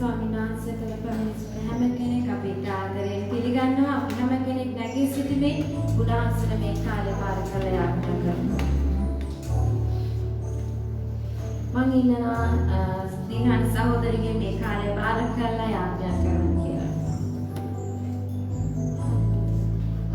ස්වාමීන් වහන්සේ තුළ ප්‍රමිනිස් හැම කෙනෙක් අපිට ආදරයෙන් පිළිගන්නවා. අපි හැම කෙනෙක් නැගී සිටීමේ ගුණාංශන මේ කාලේ පාර කරලා යාත්‍රා කරනවා. මම ඉන්නවා දිනහන් සහෝදරියගේ මේ කාලේ පාර කරලා යාත්‍රා කරන්න කියලා.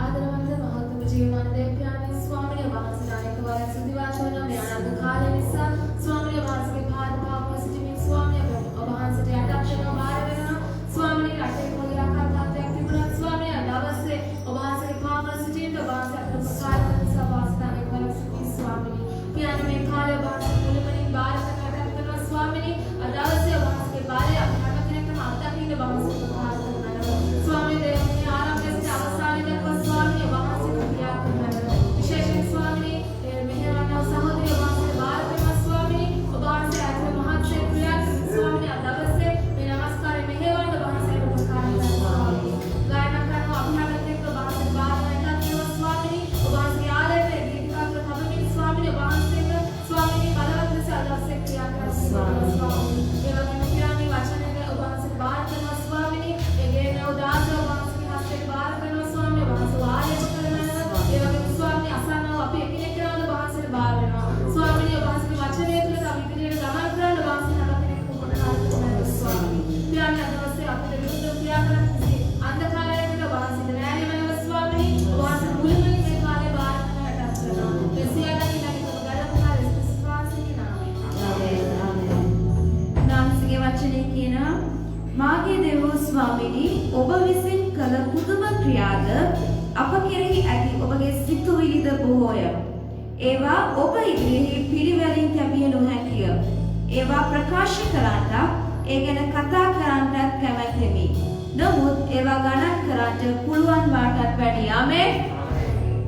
ආදරවන්ත මහත්ම ජීවමාන දේව්‍යානි ස්වාමීන් වහන්සේ නායක වරක් සුදිවාසන මේ අනන්ත කාලය නිසා ස්වාමීන් වහන්සේගේ පාද පාප සිටීමේ ස්වාමීන් වහන්සේට යටත් වෙනවා බාර වෙනවා. ස්වාමීන් රටේ පොළොවක් අත්දැක් තිබුණා. ස්වාමීන් දවසේ ඔබ වහන්සේගේ පාප සිටීමේ ඔබ වහන්සේට උපකාර කරන සවාස්ථානයේ වරක් සිටී ස්වාමීන් පියාන මේ කාලය වහන්සේ මුලමනින් බාර කරනවා ස්වාමීන් දවසේ ඔබ වහන්සේගේ බාරය අපි හැම කෙනෙක්ම අත්දකින්න වහන්සේ උපකාර කරනවා. ස්වාමීන් දෙවියන් ආරම්භයේ අවසානයේ දක්වා ස්වාමීන් වහන්සේ ක්‍රියා කරනවා. විශේෂයෙන් ස්වාමීන් මෙහෙවන සහෝදරිය වහන්සේ බාර කරනවා ස්වාමීන් ඔබ වහන්සේ අතර මහත්සේ ක්‍රියා කරන ස්වාමීන් දවසේ මේ නමස්කාරය මෙහෙවන වහන්සේ උපකාර කරනවා. ගායනා කරනවා අපි හැම කෙනෙක්ම වහන්සේ බාර කරනවා ස්වාමීන් ඔබ වහන්සේ ආලේපේ දීපිකා කරමින් ස්වාමීන් වහන්සේට ස්වාමීන් බලවත් ලෙස අදවසේ ක්‍රියා කරනවා. ඒ වගේම පියාණන් වචනයේ ඔබ වහන්සේ බාර කරනවා ස්වාමීන් ඒගේ නෝදාස ඔබ වහන්සේගේ හස්තේ බාර කරනවා ස්වාමීන් වහන්සේ ආලේප කරනවා. ඒ වගේම ස්වාමීන් අසන්නව අපි එකිනෙකාට වහන්සේට බාර වෙනවා. ස්වාමීන් වහන්සේගේ වචනය තුළ අපි ඉදිරියට ගමන් කරන්න වහන්සේ හැම කෙනෙක්ම උපකාර කරනවා ස්වාමීන්. පියාණන් අදවසේ අපිට විරුද්ධව ක්‍රියා කරන අන්ධකාරයකට වහන්සේට නෑනේ වෙනවා ස්වාමීන්. ඔබ වහන්සේ මුලින්ම මේ කාලේ බාර කරන්නට කරනවා. මෙසියාට නාමසිගේ වචනේ කියනවා මාගේ දෙවෝ ස්වාමීනි ඔබ විසින් කළ පුදුම ක්‍රියාද අප කෙරෙහි ඇති ඔබගේ සිතුවිලිද බොහෝය. ඒවා ඔබ ඉදිරියේ පිළිවෙලින් තැබිය නොහැකිය. ඒවා ප්‍රකාශ කරන්නට ඒ ගැන කතා කරන්නත් කැමැත්තෙමි. නමුත් ඒවා ගණන් කරන්නට පුළුවන් වාටත් වැඩිය. ආමේන්.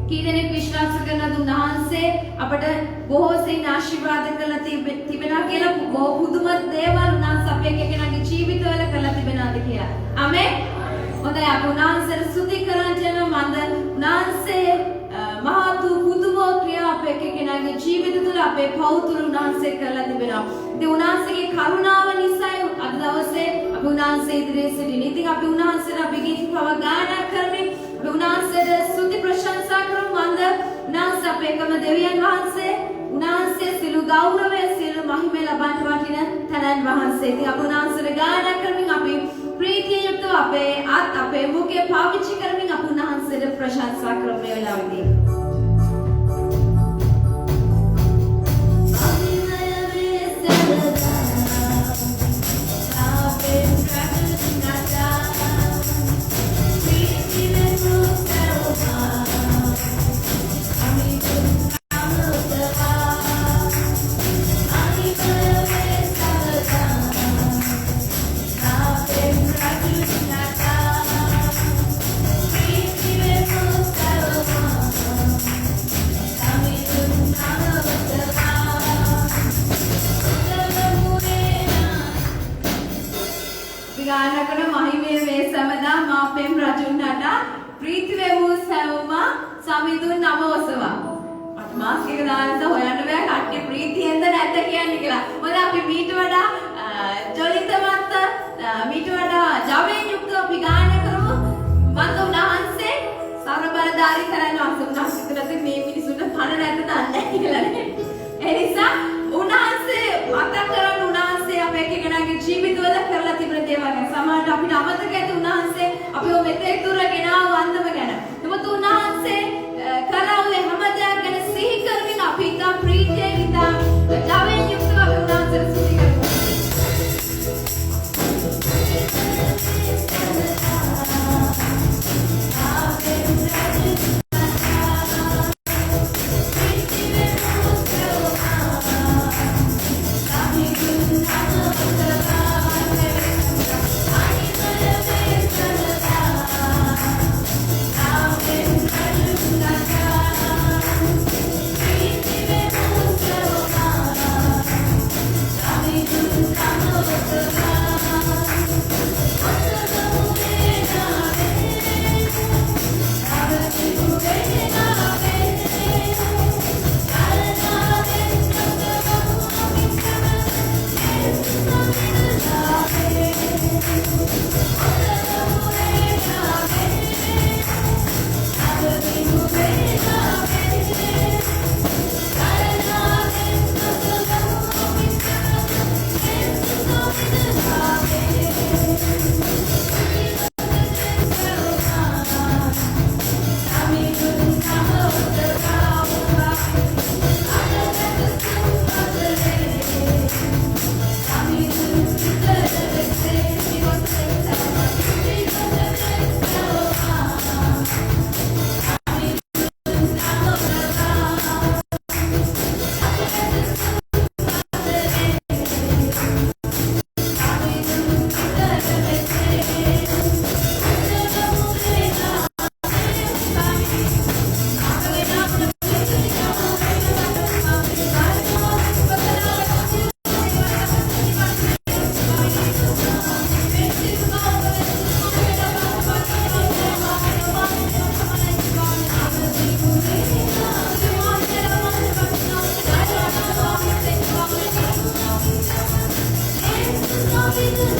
කීදෙනෙක් විශ්වාස කරනද උන්වහන්සේ අපට බොහෝ සෙයින් ආශිර්වාද කරලා තිබෙනවා කියලා බොහෝ පුදුම දේවල් උන්වහන්සේ අපේ කෙනෙකුගේ ජීවිතවල කරලා තිබෙනවාද කියලා. ආමේන්. හොඳයි අපි උන්වහන්සේට ස්තුති කරන්න යනවා. මන්ද උන්වහන්සේ මහතු පුදුම ක්‍රියා අපේ කෙනෙකුගේ ජීවිත තුළ අපේ පෞ තුළ උන්වහන්සේ කරලා තිබෙනවා. ඉතින් උන්වහන්සේගේ කරුණාව නිසායි අද දවසේ අපි උන්වහන්සේ ඉදිරියේ සිටින්නේ. ඉතින් අපි උන්වහන්සේට අපි ගීත පව ගායනා කරමින් උන්වහන්සේට ස්තුති ප්‍රශංසා කරමු. මන්ද උන්වහන්සේ අපේ එකම දෙවියන් වහන්සේ උන්වහන්සේ සිළු ගෞරවය සිළු මහිමය ලබන්න වටින තනන් වහන්සේ. ඉතින් අපි උන්වහන්සේට ගායනා කරමින් අපි ප්‍රීතිය යුක්තව අපේ අපේ මුඛය පාවිච්චි කරමින් අපි උන්වහන්සේට ප්‍රශංසා කරමු මේ වෙලාවේදී. ගානකට මහිමේ වේ සමදා මා පෙම් රජුන්ට ප්‍රීති වේවූ සැවුම සමිඳුන් නම ඔසවා. මට මාස් එක දාන්න හොයන්න බෑ කට්ටිය ප්‍රීතියෙන්ද නැද්ද කියන්නේ කියලා. මොකද අපි මීට වඩා ජොලිතවත් මීට වඩා ජවයෙන් යුක්තව අපි ගාන කරමු. මන්ද උන්වහන්සේ සර්වබලධාරී තරණ වහන්සේ මේ මිනිසුන්ට පණ නැද්ද දන්නේ නැහැ කියලා නේ. ඒ නිසා උන්වහන්සේ මතක් කරන් උන්වහන්සේ අපේ කෙනෙකුගේ ජීවිතවල කරලා තිබෙන දේවල් ගැන සමහරවිට අපිට අමතක ඇති උන්වහන්සේ අපිව මෙතෙක් දුර ගෙනාව වන්දම ගැන. නමුත් උන්වහන්සේ කළා වූ හැම දෙයක් ගැන සිහි කරමින් අපි ඉතා ප්‍රීතියෙන් ඉතා ජවයෙන් යුක්තව අපි උන්වහන්සේට ස්තුති කරමු. Thank you.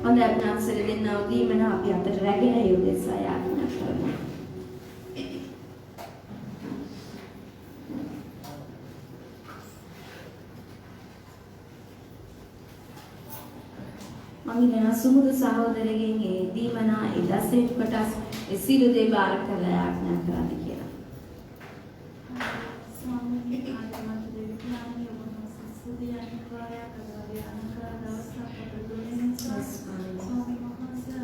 හොඳයි අපි ආන්සර් දෙන්නා දීමන අපි අතට රැගෙන යොදෙසා යාඥා කරමු. මම සුමුදු සහෝදරගෙන් ඒ දීමනා ඒ දසෙන් කොටස් ඒ සියලු දේ බාර කරලා යාඥා කරන්න කියලා. ස්වාමීනි ආත්මත් දෙවියන්ගේ ඔබ සුදියන් කාර්යය කරලා අනකර දවසක් අපට දුන්නේ ස්වාමීනි මහන්සිය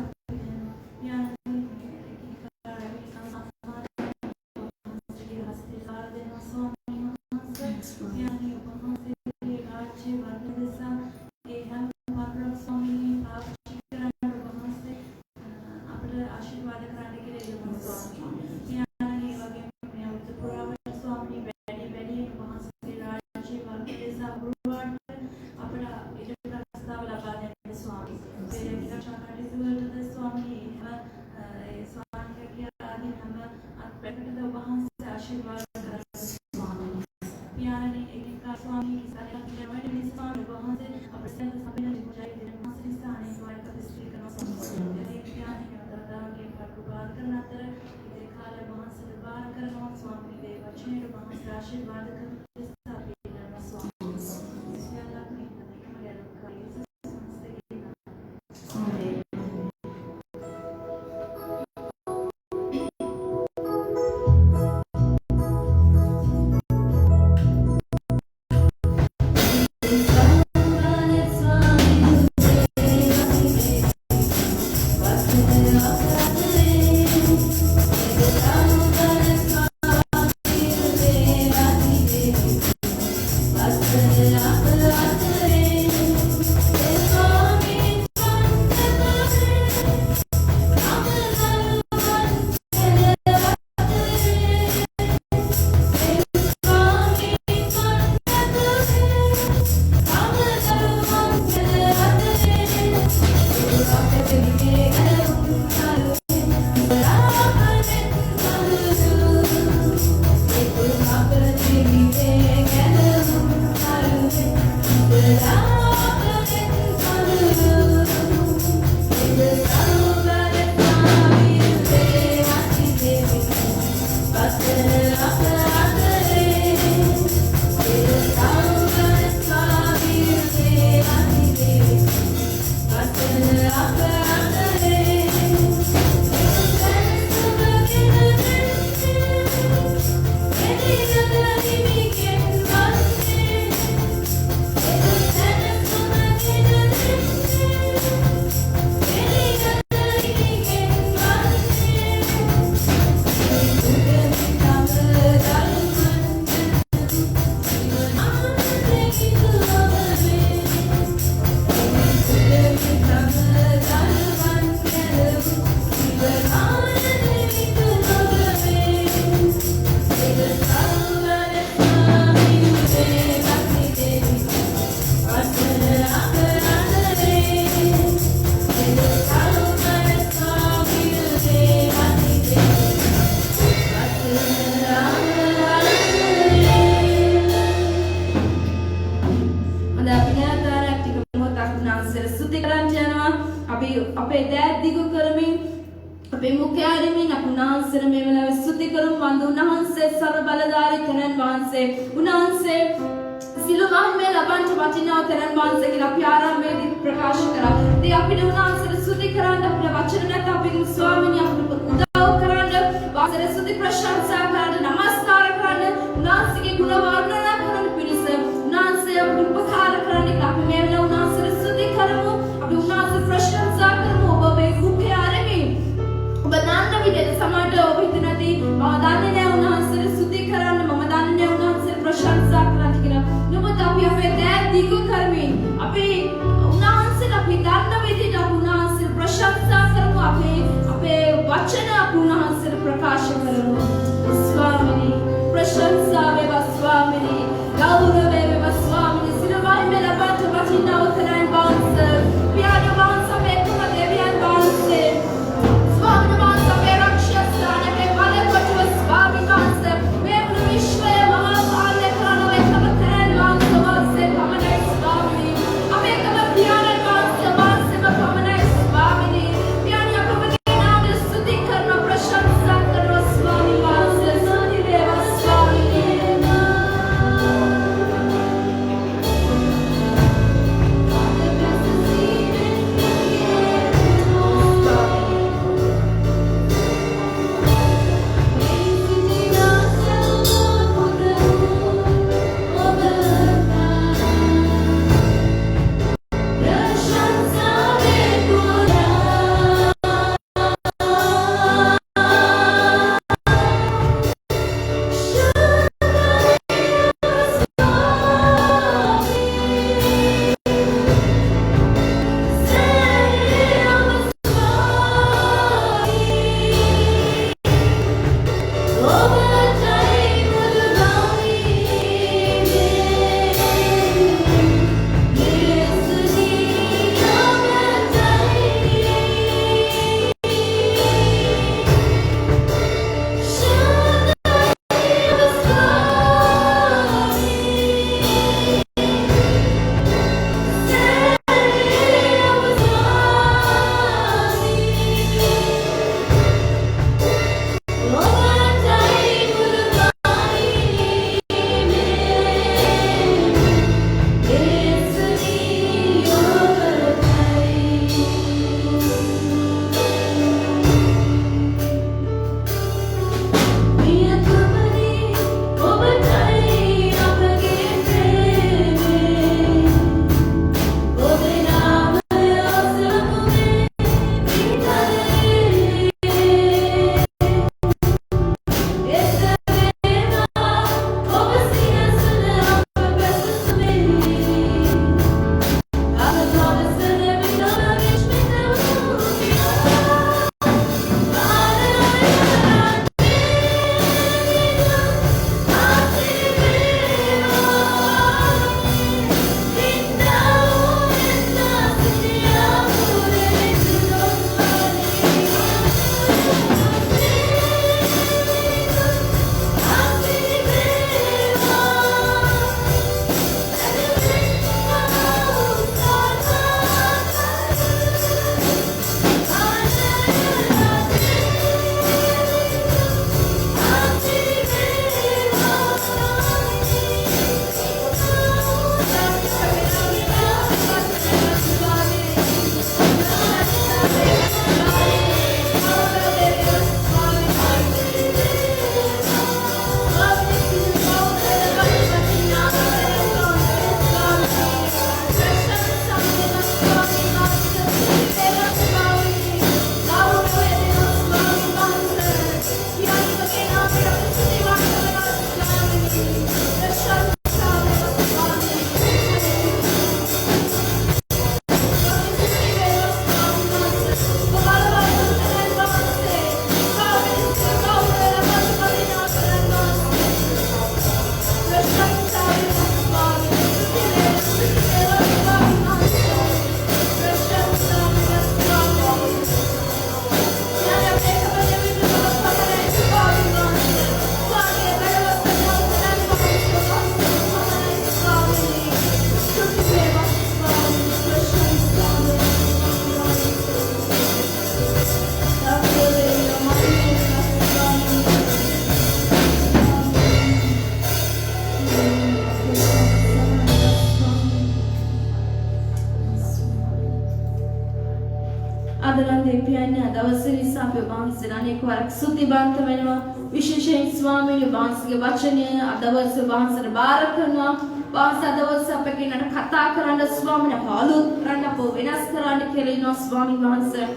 අදනම් දෙවියන් දවසේ නිසා අපේ වහන්සේට අනේක වරක් ස්තුතිවන්ත වෙනවා. විශේෂයෙන් ස්වාමීන් වහන්සේගේ වචනය අදවසේ වහන්සේට බාර කරනවා. වහන්සේ අදවසේ අපේ කෙනාට කතා කරන්න ස්වාමීන් අප අලුත් කරන්න අප වෙනස් කරන්න කියලා ඉන්නවා ස්වාමීන් වහන්සේ.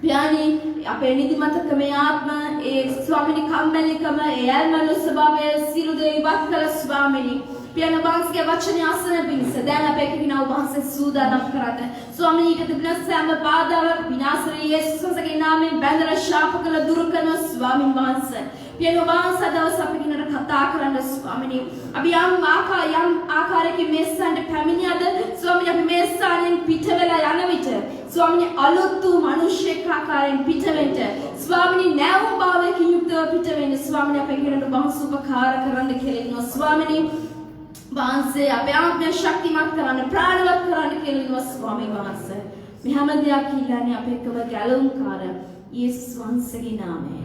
පියාණි අපේ නිදිමතකම ආත්ම ඒ ස්වාමීන් කම්මැලිකම ඒ ඇල්මලු ස්වභාවය සියලු දේ ඉවත් කළ ස්වාමීන් පියාණි වහන්සේගේ වචනය අසන පිණිස දැන් අපේ කෙනා වහන්සේ සූදානම් කරන්න ස්වාමීන් ඊට තිබෙන සෑම බාධාවක් විනාශරී යේසුස්ගේ නාමයෙන් බැඳලා ශාප කළ දුරු කරන ස්වාමීන් වහන්සේ පියාණි වහන්සේ දවස් අපේ කෙනාට කතා කරන්න ස්වාමීන් අපි යම් ආකාරයකින් මේ ස්ථානට පැමිණියද ස්වාමීන් අපි මේ ස්ථානෙන් පිට වෙලා යන විට ස්වාමීන් අලුත් වූ මිනිසෙක් ආකාරයෙන් පිට වෙන්න ස්වාමීන් නැවුම් භාවයකින් යුක්තව පිට වෙන්න ස්වාමීන් අපේ කෙනාට වහන්සේ උපකාර කරන්න කියලා ඉන්නවා ස්වාමීන් වහන්සේ අපේ ආත්මය ශක්තිමත් කරන්න ප්‍රාණවත් කරන්න කියලා ඉන්නවා ස්වාමීන් වහන්සේ මේ හැම දෙයක් ඉල්ලන්නේ අපේ එකම ගැලවුම්කාර යේසුස් වහන්සේගේ නාමයෙන්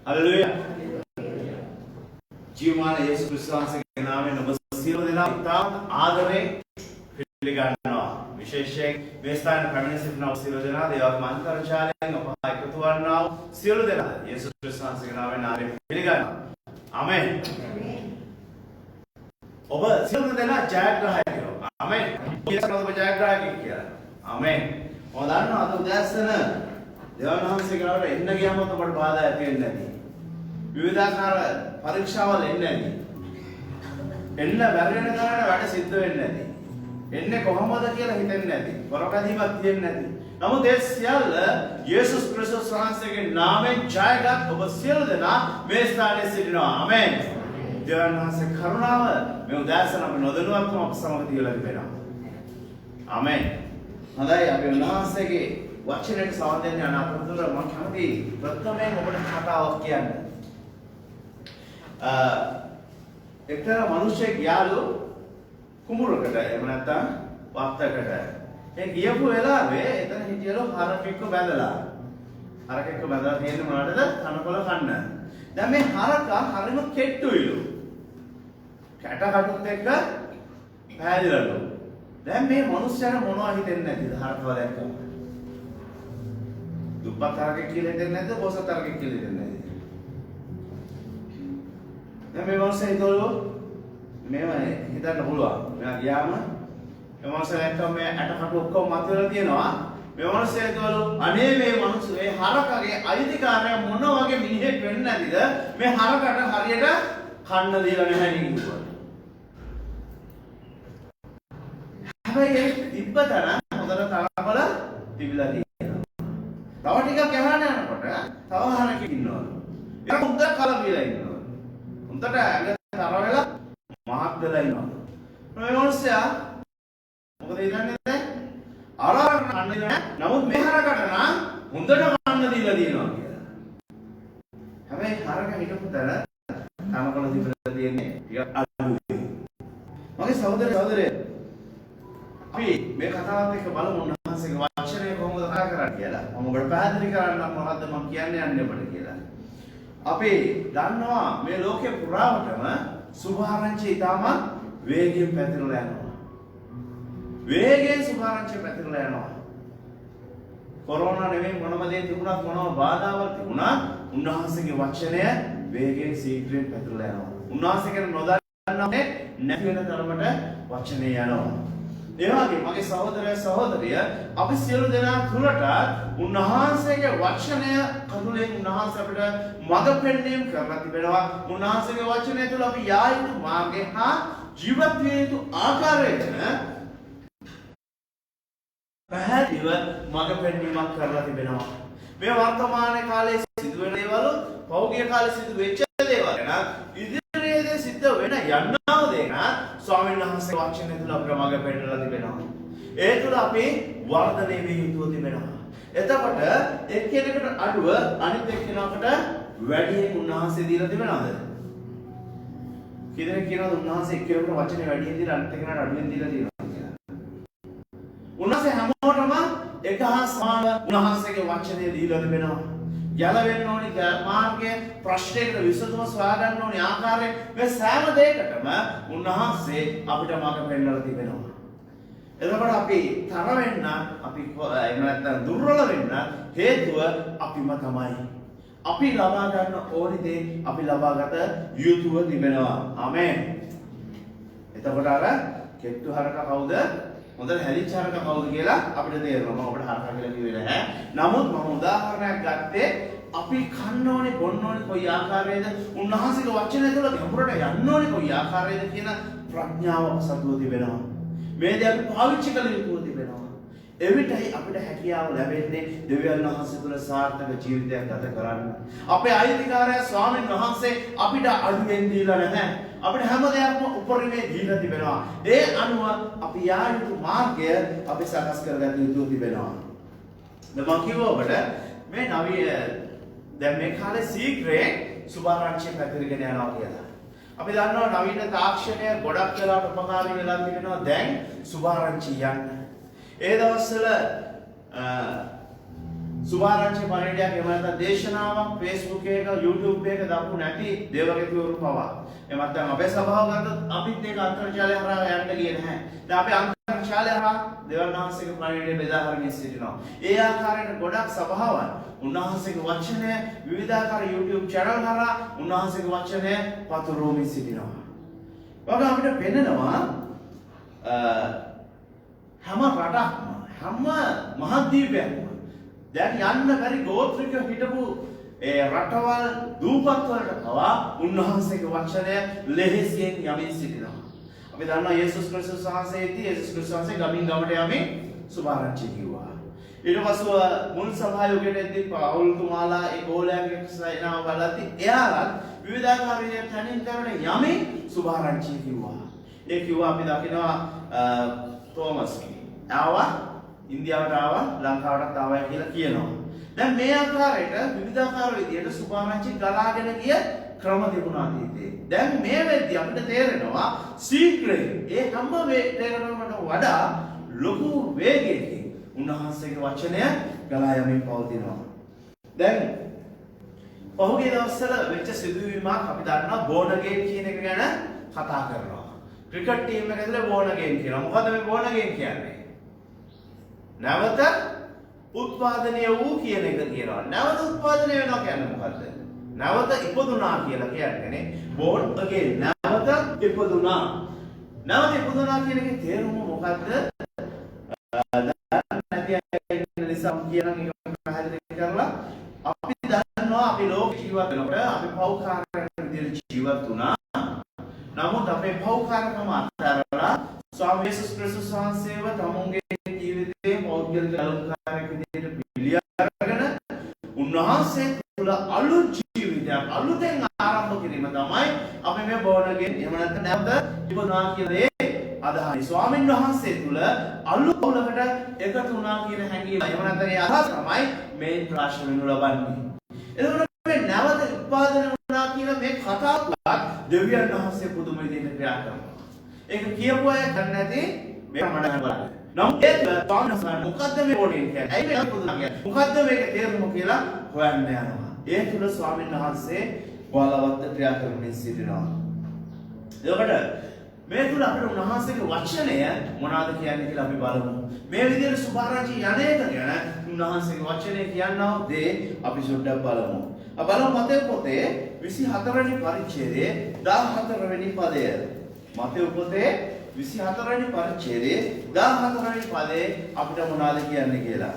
Haleluya. ජීවමාන යේසුස් ක්‍රිස්තුස්ගේ නාමයෙන් ඔබ සියලු දෙනා ඉතාම ආදරයෙන් පිළිගන්නවා. විශේෂයෙන් මේ ස්ථානයේ පැමිණ සිටින ඔබ සියලු දෙනා දේවාත්ම අන්තර්ජාලයෙන් ඔබ එකතු වන්නා වූ සියලු දෙනා යේසුස් ක්‍රිස්තුස්ගේ නාමයෙන් ආදරයෙන් පිළිගන්නවා. ආමෙන්. ඔබ සියලු දෙනා ජයග්‍රාහකයෝ. ආමෙන්. ඔබ ජයග්‍රාහකයෙක් කියලා. ආමෙන්. ඔබ දන්නවා අද උදෑසන දේවාන වහන්සේගාවට එන්න ගියාම ඔබට බාධා ඇති වෙන්නේ නැති. විවිධාකාර පරීක්ෂාවල් එන්නේ නැති. එන්න බැරි වෙන තරමට වැඩ සිද්ධ වෙන්නේ නැති. එන්නේ කොහොමද කියලා හිතෙන්නේ නැති. වරකදීමක් තියෙන්නේ නැති. නමුත් ඒ සියල්ල යේසුස් ක්‍රිස්තුස් වහන්සේගේ නාමයෙන් ජයගත් ඔබ සියලු දෙනා මේ ස්ථානයේ සිටිනවා. ආමෙන්. දේවාන වහන්සේ කරුණාව මේ උදෑසන අපි නොදැනුවත්වම අප සමග තියලා තිබෙනවා. ආමෙන්. හොඳයි අපි උන්වහන්සේගේ වචනයට සාධනය අනාතරතුර මම කැමති ප්‍රථමයෙන් ඔබට කතාවක් කියන්න. එක්තරා මිනිහෙක් යාළු කුඹුරකට එහෙම නැත්නම් වත්තකට ඒ ගියපු වෙලාවේ එතන හිටියලු හරකෙක්ව බැඳලා. හරකෙක්ව බැඳලා තියෙන්නේ මොනවටද? කනකොල කන්න. දැන් මේ හරකා හරිම කෙට්ටුයිලු. කැටකටුත් එක්ක පෑදිලාලු. දැන් මේ මිනිහයාට මොනවද හිතෙන්නේ නැතිද හරකව දැක්කම? දුප්පත් හරකෙක් කියලා හිතෙන්නේ නැද්ද? පොසත් හරකෙක් කියලා හිතෙන්නේ නැද්ද? දැන් මේ වන්සේ හිතවලු මේව හිතන්න පුළුවන්. මෙයා ගියාම මේ වන්සේ නැත්තම් මේ ඇටකට ඔක්කොම මතුවලා තියෙනවා. මේ වන්සේ හිතවලු අනේ මේ මිනිස්සු මේ හරකගේ අයිතිකාරය මොන වගේ මිනිහෙක් වෙන්නේ නැතිද? මේ හරකට හරියට කන්න දීලා නැහැ නේ කිව්වා. හැබැයි තිබ්බතන හොඳට තරබල තිබිලා තියෙනවා. තව ටිකක් යහන යනකොට තව හරකෙක් ඉන්නවා. ඒක හොඳ කලබිලා ඉන්නවා. හොඳට ඇඟ තර වෙලා මහත් වෙලා ඉන්නවා. මේ මොනසයා මොකද ඉන්නේ දැන්? අරගෙන කන්නේ නැහැ. නමුත් මේ හරකට නම් හොඳට කන්න දීලා තියෙනවා කියලා. හැබැයි හරක හිටපු තැන තමකල තිබිලා තියෙන්නේ ටිකක් අඩුයි. මගේ සහෝදරයෝ අපි මේ කතාවත් එක්ක බලමු උන්වහන්සේගේ වචනය කොහොමද කතා කරන්නේ කියලා. මම ඔබට පැහැදිලි කරන්නම් මොකද්ද මම කියන්නේ යන්නේ ඔබට කියලා. අපි දන්නවා මේ ලෝකේ පුරාවටම සුභාරංචි ඊටම වේගයෙන් පැතිරලා යනවා. වේගයෙන් සුභාරංචි පැතිරලා යනවා. කොරෝනා නෙවෙයි මොනම දේ තිබුණත් මොනම බාධාවක් තිබුණත් උන්වහන්සේගේ වචනය වේගයෙන් ශීඝ්‍රයෙන් පැතිරලා යනවා. උන්වහන්සේ කියන නොදන්නන්නේ නැති වෙන තරමට වචනේ යනවා. ඒ වගේ මගේ සහෝදරය සහෝදරිය අපි සියලු දෙනා තුලට උන්වහන්සේගේ වචනය කඳුලෙන් උන්වහන්සේ අපිට මඟ පෙන්වීම කරලා තිබෙනවා. උන්වහන්සේගේ වචනය තුල අපි යා යුතු මාර්ගය හා ජීවත් විය යුතු ආකාරය ගැන පැහැදිලිව මඟ පෙන්වීමක් කරලා තිබෙනවා. මේ වර්තමාන කාලයේ සිදුවෙන දේවල් පෞද්ගලික කාලේ සිදු වෙච්ච දේවල් ගැන ඉදිරියේදී සිද්ධ වෙන යන්නාව දෙන ස්වාමීන් වහන්සේ වචනය තුල අපිට මඟ පෙන්වලා තිබෙනවා. ඒ තුල අපි වර්ධනය විය යුතුව තිබෙනවා. එතකොට එක්කෙනෙකුට අඩුව අනිත් එක්කෙනාට වැඩියෙන් උන්වහන්සේ දීලා තිබෙනවද? කීදෙනෙක් කියනවාද උන්වහන්සේ එක්කෙනෙකුට වචනේ වැඩියෙන් දීලා අනිත් එක්කෙනාට අඩුවෙන් දීලා තියෙනවා කියලා? උන්වහන්සේ හැමෝටම එක හා සමාන උන්වහන්සේගේ වචනේ දීලා තිබෙනවා. යලවෙන්න ඕනි මාර්ගය ප්‍රශ්නයකට විසඳුම සොයා ගන්න ඕනි ආකාරය මේ සෑම දෙයකටම උන්වහන්සේ අපිට මඟ පෙන්වලා තිබෙනවා. එතකොට අපි තර වෙන්න අපි එහෙම නැත්නම් දුර්වල වෙන්න හේතුව අපිම තමයි. අපි ලබා ගන්න ඕනි දේ අපි ලබාගත යුතුව තිබෙනවා. ආමෙන්. එතකොට අර කෙට්ටු හරක කවුද? හොඳට හැදිච්ච හරක කවුද කියලා අපිට තේරෙනවා. මම ඔබට හරකා කියලා කිව්වේ නැහැ. නමුත් මම උදාහරණයක් ගත්තේ අපි කන්න ඕනේ බොන්න ඕනේ කොයි ආකාරයේද? උන්වහන්සේගේ වචනය තුළ ගැඹුරට යන්න ඕනේ කොයි ආකාරයේද කියන ප්‍රඥාව සතුව තිබෙනවා. මේ දේ අපි පාවිච්චි කළ යුතුව තිබෙනවා. එවිටයි අපිට හැකියාව ලැබෙන්නේ දෙවියන් වහන්සේ තුළ සාර්ථක ජීවිතයක් ගත කරන්න. අපේ අයිතිකාරය ස්වාමීන් වහන්සේ අපිට අඩුවෙන් දීලා නැහැ. අපිට හැම දෙයක්ම උපරිමේ දීලා තිබෙනවා. ඒ අනුව අපි යා යුතු මාර්ගය අපි සකස් කරගන්න යුතු තිබෙනවා. දැන් මම කිව්වා ඔබට මේ දැන් මේ කාලේ සීක්‍රේ සුභාරංචිය පැතිරගෙන යනවා කියලා. අපි දන්නවා නවීන තාක්ෂණය ගොඩක් වෙලාවට උපකාරී වෙලා තිබෙනවා දැන් සුභාරංචි යන්න. ඒ දවස්වල සුභාරංචි පණිවිඩයක් එහෙම නැත්නම් දේශනාවක් Facebook එක YouTube එක දාපු නැති දේවගතිවරු පවා. එහෙම නැත්නම් අපේ සභාව ගත්තොත් අපිත් ඒක අන්තර්ජාලය හරහා යන්න ගියේ නැහැ. දැන් අපි අන්තර්ජාලය හරහා දේවල් වහන්සේගේ පණිවිඩය බෙදා හරින්න සිටිනවා. ඒ ආකාරයට ගොඩක් සභාවන් උන්වහන්සේගේ වචනය විවිධාකාර YouTube channel හරහා උන්වහන්සේගේ වචනය පතුරවමින් සිටිනවා. වග අපිට පෙන්නනවා හැම රටක්ම හැම මහද්වීපයක්ම දැන් යන්න බැරි ගෝත්‍රික හිටපු ඒ රටවල් දූපත් වලට පවා උන්වහන්සේගේ වචනය ලෙහෙසියෙන් යමින් සිටිනවා. අපි දන්නවා යේසුස් ක්‍රිස්තුස් වහන්සේදී යේසුස් ක්‍රිස්තුස් වහන්සේ ගමින් ගමට යමින් සුභාරංචි කිව්වා. ඊට පස්ව මුල් සභායෝගයට එද්දී පවුල්තුමාලා ඒ ගෝලයන්ගේ සේනාව බලද්දී එයාලත් විවිධාකාර තැනින් තැනට යමින් සුභාරංචි කිව්වා. ඒ කිව්වා අපි දකිනවා තෝමස් ආවා ඉන්දියාවට ආවා ලංකාවටත් ආවා කියලා කියනවා. දැන් මේ ආකාරයට විවිධාකාර විදියට සුභාරංචි ගලාගෙන ගිය ක්‍රම තිබුණා අතීතේ. දැන් මේ වෙද්දී අපිට තේරෙනවා සීක්‍රේ ඒ හැම වේලකටම වඩා ලොකු වේගයකින් උන්වහන්සේගේ වචනය ගලා යමින් පවතිනවා. දැන් පහුගිය දවස්වල වෙච්ච සිදුවීමක් අපි දන්නවා බෝනගේම් කියන එක ගැන කතා කරනවා. ක්‍රිකට් ටීම් එක ඇතුලේ බෝනගේම් කියනවා. මොකද්ද මේ බෝනගේම් කියන්නේ? නැවත උත්පාදනය වූ කියන එක කියනවා. නැවත උත්පාදනය වෙනවා කියන්නේ මොකද්ද? නැවත ඉපදුනා කියලා කියන්නේ born again. නැවත ඉපදුනා. නැවත ඉපදුනා කියන එකේ තේරුම මොකද්ද? නැති අය ඉන්න නිසා කියන එක පැහැදිලි කරලා අපි දන්නවා අපි ලෝක ජීවත් වෙනකොට අපි පෞකාරයන් විදිහට ජීවත් වුණා. නමුත් අපේ පෞකාරකම අත්හැරලා ස්වාමී යේසුස් ක්‍රිස්තුස් වහන්සේව තමුන්ගේ ජීවිතේ පෞද්ගලික අලංකාරයක් විදිහට පිළිය අරගෙන උන්වහන්සේ තුළ අලුත් ජීවිතයක් අලුතෙන් ආරම්භ කිරීම තමයි අපි මේ බෝනගෙන් එහෙම නැත්නම් නැවත ඉපදුනා කියලා අදහයි. ස්වාමීන් වහන්සේ තුළ අලුත් පවුලකට එකතු වුණා කියන හැඟීම එහෙම නැත්නම් ඒ අදහස තමයි මේ ප්‍රාශන වෙනු ලබන්නේ. එතකොට මේ නැවත උත්පාදනය වුණා කියන මේ කතාවත් දෙවියන් වහන්සේ පුදුම විදිහට ක්‍රියා කරනවා. ඒක කියපු අය දන්නේ නැති මේ මඩන බලන්න. නම් ඒක ස්වාමීන් වහන්සේ මොකද්ද මේ බෝනේ කියන්නේ? ඇයි මේක පුදුම කියන්නේ? මොකද්ද මේකේ තේරුම කියලා හොයන්න යනවා. ඒ තුල ස්වාමීන් වහන්සේ බලවත් ක්‍රියා කරමින් සිටිනවා. එතකොට මේ තුල අපේ උන්වහන්සේගේ වචනය මොනවාද කියන්නේ කියලා අපි බලමු. මේ විදිහට සුභාරංචි යන්නේක ගැන උන්වහන්සේගේ වචනය කියනවා දේ අපි සුද්ධ බලමු. බලමු මතේ පොතේ 24 වෙනි පරිච්ඡේදයේ 14 වෙනි පදය. මතේ පොතේ 24 වෙනි පරිච්ඡේදයේ 14 වෙනි පදයේ අපිට මොනවද කියන්නේ කියලා.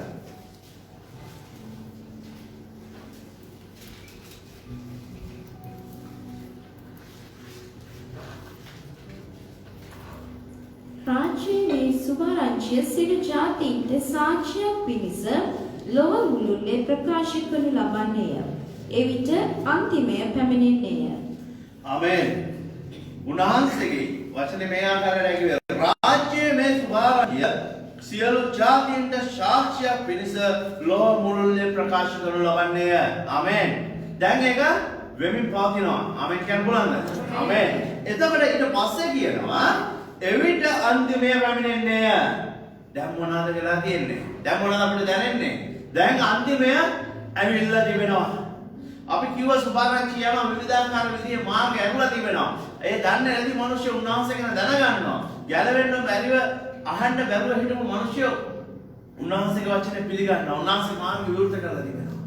රාජ්‍යයේ සුභාරංචිය සිළු ජාතීන්ට සාක්ෂියක් පිණිස ලොව මුළුල්ලේ ප්‍රකාශ කරනු ලබන්නේය. එවිට අන්තිමය පැමිණෙන්නේය. ආමේන්. උන්වහන්සේගේ වචනේ මේ ආකාරයට කිව්වේ රාජ්‍යයේ මේ සුභාරංචිය සියලු ජාතීන්ට සාක්ෂියක් පිණිස ලොව මුළුල්ලේ ප්‍රකාශ කරනු ලබන්නේය. ආමේන්. දැන් ඒක වෙමින් පවතිනවා. ආමේන් කියන්න පුළුවන්ද? ආමේන්. එතකොට ඊට පස්සේ කියනවා එවිට අන්තිමය පැමිණෙන්නේය. දැන් මොනවද වෙලා තියෙන්නේ? දැන් මොනවද අපිට දැනෙන්නේ? දැන් අන්තිමය ඇවිල්ලා තිබෙනවා. අපි කිව්ව සුභාරංචිය යන විවිධාකාර විදිහේ මාර්ග ඇරුලා තිබෙනවා. ඒ දන්නේ නැති මිනිස්සු උන්වහන්සේ ගැන දැනගන්නවා. ගැලවෙන්න බැරිව අහන්න බැරුව හිටපු මිනිස්සු උන්වහන්සේගේ වචනේ පිළිගන්නවා. උන්වහන්සේ මාර්ග විවෘත කරලා තිබෙනවා.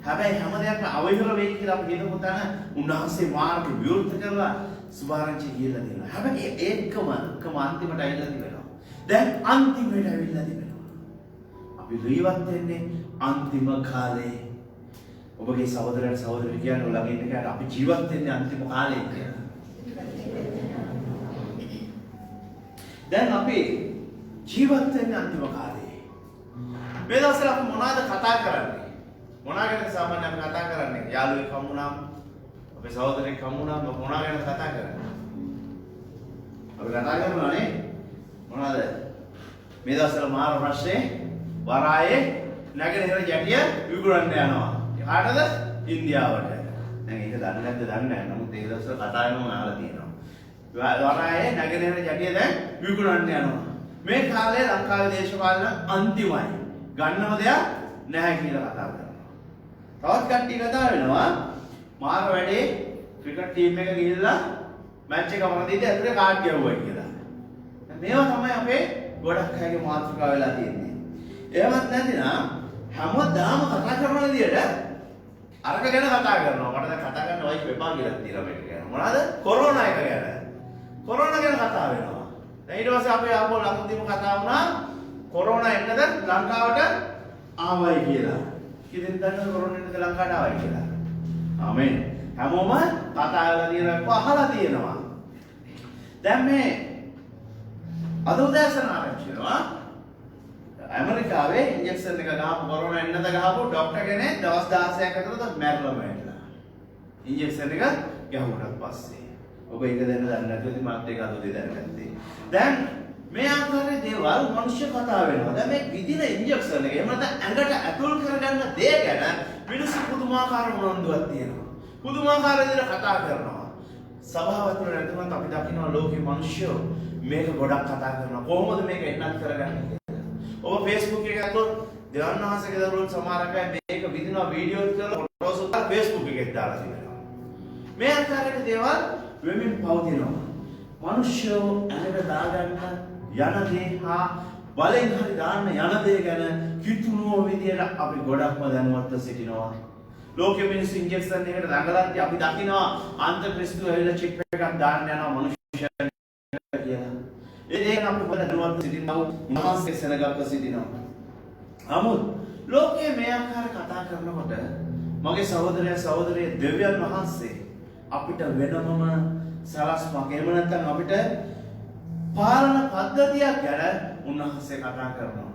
හැබැයි හැම දෙයක්ම අවහිර වෙයි කියලා අපි හිතපු තැන උන්වහන්සේ මාර්ග විවෘත කරලා සුභාරංචිය කියලා දෙනවා. හැබැයි ඒකම අන්තිමට ඇවිල්ලා තිබෙනවා. දැන් අන්තිමට ඇවිල්ලා තිබෙනවා. අපි ජීවත් වෙන්නේ අන්තිම කාලේ. ඔබගේ සහෝදරයන් සහෝදරිය කියන්නේ ළඟ ඉන්න කෙනාට අපි ජීවත් වෙන්නේ අන්තිම කාලේ කියලා. දැන් අපි ජීවත් වෙන්නේ අන්තිම කාලේ. මේ දවස්වල අපි මොනවද කතා කරන්නේ? මොනවා ගැන සාමාන්‍යයෙන් අපි කතා කරන්නේ? යාළුවෙක් හම්බුනාම, අපේ සහෝදරයෙක් හම්බුනාම මොනවා ගැන කතා කරන්නේ? අපි කතා කරනවානේ මොනවද? මේ දවස්වල මාර ප්‍රශ්නේ වරායේ නැගෙනහිර ජැටිය විකුණන්න යනවා. කාටද? ඉන්දියාවට. දැන් ඒක දන්නේ නැද්ද? දන්නේ නැහැ. නමුත් ඒ දවස්වල කතා වෙනවා අහලා තියෙනවා. වරායේ නැගෙනහිර ජැටිය දැන් විකුණන්න යනවා. මේ කාලේ ලංකාවේ දේශපාලන අන්තිමයි. ගන්නව දෙයක් නැහැ කියලා කතා කරනවා. තවත් කට්ටිය කතා වෙනවා මාර වැඩේ ක්‍රිකට් ටීම් එක ගිහිල්ලා මැච් එක වරදීදී ඇතුලේ කාඩ් ගැහුවා කියලා. මේවා තමයි අපේ ගොඩක් අයගේ මාතෘකාව වෙලා තියෙන්නේ. එහෙමත් නැතිනම් හැමදාම කතා කරන විදියට අරක ගැන කතා කරනවා. මට දැන් කතා කරන්න වයිෆ් එපා කියලා තියෙනවා මේක ගැන. මොනවාද? කොරෝනා එක ගැන. කොරෝනා ගැන කතා වෙනවා. දැන් ඊට පස්සේ අපේ ආපහු ලකුණුදීම කතා වුණා කොරෝනා එන්නද ලංකාවට ආවයි කියලා. කිසිම දන්නවද කොරෝනා එන්නද ලංකාවට ආවයි කියලා? ආමේන්. හැමෝම කතා කරලා තියෙනවා අහලා තියෙනවා. දැන් මේ අද උදෑසන ආරංචි වෙනවා ඇමරිකාවේ ඉන්ජෙක්ෂන් එක ගහපු කොරෝනා එන්නද ගහපු ડોක්ටර් කෙනෙක් දවස් 16ක් ඇතුළත මැරලා වැටලා. ඉන්ජෙක්ෂන් එක ගැහුණාට පස්සේ. ඔබ ඒක දැන දන්නේ නැතුව ඉතින් මාත් ඒක අද උදේ දැනගත්තේ. දැන් මේ ආකාරයේ දේවල් මිනිස්සු කතා වෙනවා. දැන් මේ විදින ඉන්ජෙක්ෂන් එක එහෙම නැත්නම් ඇඟට ඇතුල් කරගන්න දේ ගැන මිනිස්සු පුදුමාකාර උනන්දුවක් තියෙනවා. පුදුමාකාර විදිහට කතා කරනවා. සභාව තුළ නැතුවත් අපි දකිනවා ලෝකේ මිනිස්සු මේක ගොඩක් කතා කරනවා. කොහොමද මේක එන්නත් කරගන්නේ කියලා. ඔබ Facebook එක අතෝ දෙවන්නාසගේ දරුවෝ සමහර අය මේක විදිනවා වීඩියෝ කරලා ෆොටෝස් උඩ Facebook එකේ දාලා තිබෙනවා. මේ ආකාරයට දේවල් වෙමින් පවතිනවා. මිනිස්සු ඇඟට දාගන්න යන දේ හා බලෙන් හරි දාන්න යන දේ ගැන කිතුණුව විදියට අපි ගොඩක්ම දැනුවත්ව සිටිනවා. ලෝකෙ මිනිස්සු ඉන්ජෙක්ෂන් එකකට දඟලද්දී අපි දකිනවා අන්ත ක්‍රිස්තු ඇවිල්ලා චිප් එකක් දාන්න යනවා මිනිස්සුන්ට කියලා. ඒ දේ අපි හොඳ දැනුවත්ව සිටිනවා. මහාස්සේ සෙනගක්ව සිටිනවා. නමුත් ලෝකයේ මේ ආකාර කතා කරනකොට මගේ සහෝදරයා සහෝදරිය දෙවියන් වහන්සේ අපිට වෙනමම සලස්මක් එහෙම නැත්නම් අපිට පාලන පද්ධතියක් ගැන උන්වහන්සේ කතා කරනවා.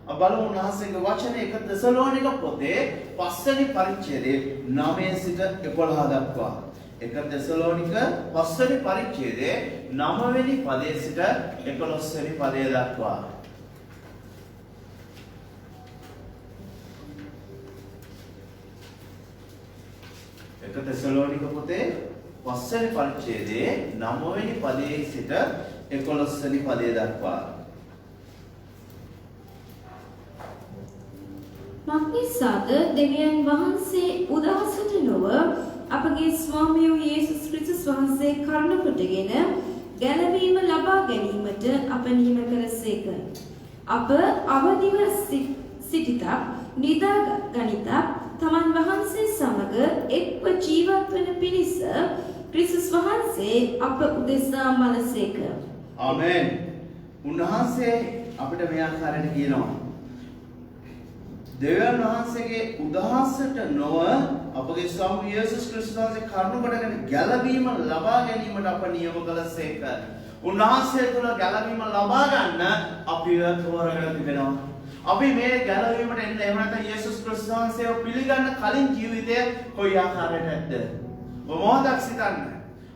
අප බලමු උන්වහන්සේගේ වචනේ 1 තෙසලෝනික පොතේ 5 වෙනි පරිච්ඡේදයේ 9 සිට 11 දක්වා. 1 තෙසලෝනික 5 වෙනි පරිච්ඡේදයේ 9 වෙනි පදයේ සිට 11 වෙනි පදය දක්වා. එක තෙසලෝනික පොතේ 5 වෙනි පරිච්ඡේදයේ 9 වෙනි පදයේ සිට 11 වෙනි පදය දක්වා. මක්නිසාද දෙවියන් වහන්සේ උදහසට නොව අපගේ ස්වාමී වූ යේසුස් ක්‍රිස්තුස් වහන්සේ කරුණ කොටගෙන ගැලවීම ලබා ගැනීමට අප නියම කරසේක. අප අවදිව සිටිතක් නිදා ගනිතක් තමන් වහන්සේ සමග එක්ව ජීවත් වන පිණිස ක්‍රිස්තුස් වහන්සේ අප උදෙසා මලසේක. ආමෙන්. උන්වහන්සේ අපිට මේ ආකාරයට කියනවා. දෙවියන් වහන්සේගේ උදහසට නොව අපගේ ස්වාමී යේසුස් ක්‍රිස්තුස් වහන්සේ කරුණ කොටගෙන ගැලවීම ලබා ගැනීමට අප නියම කළසේක. උන්වහන්සේ තුළ ගැලවීම ලබා ගන්න අපිව තෝරගෙන තිබෙනවා. අපි මේ ගැලවීමට එන්න එහෙම නැත්නම් යේසුස් ක්‍රිස්තුස් වහන්සේව පිළිගන්න කලින් ජීවිතය කොයි ආකාරයකටද? මොහොතක් සිතන්න.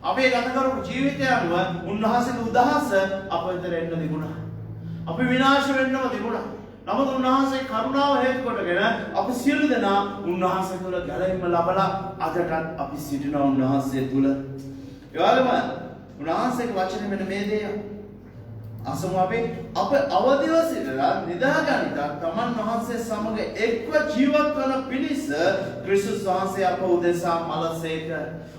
අපේ ගත කරපු ජීවිතය අනුව උන්වහන්සේගේ උදහස අප වෙතට එන්න තිබුණා. අපි විනාශ වෙන්නම තිබුණා. නමුත් උන්වහන්සේ කරුණාව හේතු කොටගෙන අපි සියලු දෙනා උන්වහන්සේ තුළ ගැලවීම ලබලා අදටත් අපි සිටිනවා උන්වහන්සේ තුළ. ඒ වගේම උන්වහන්සේගේ වචනේ මෙන්න මේ දේ අසමු අපි අවදිව සිටලා නිදාගනිතා තමන් වහන්සේ සමග එක්ව ජීවත් වන පිණිස ක්‍රිස්තුස් වහන්සේ අප උදෙසා මලසේක.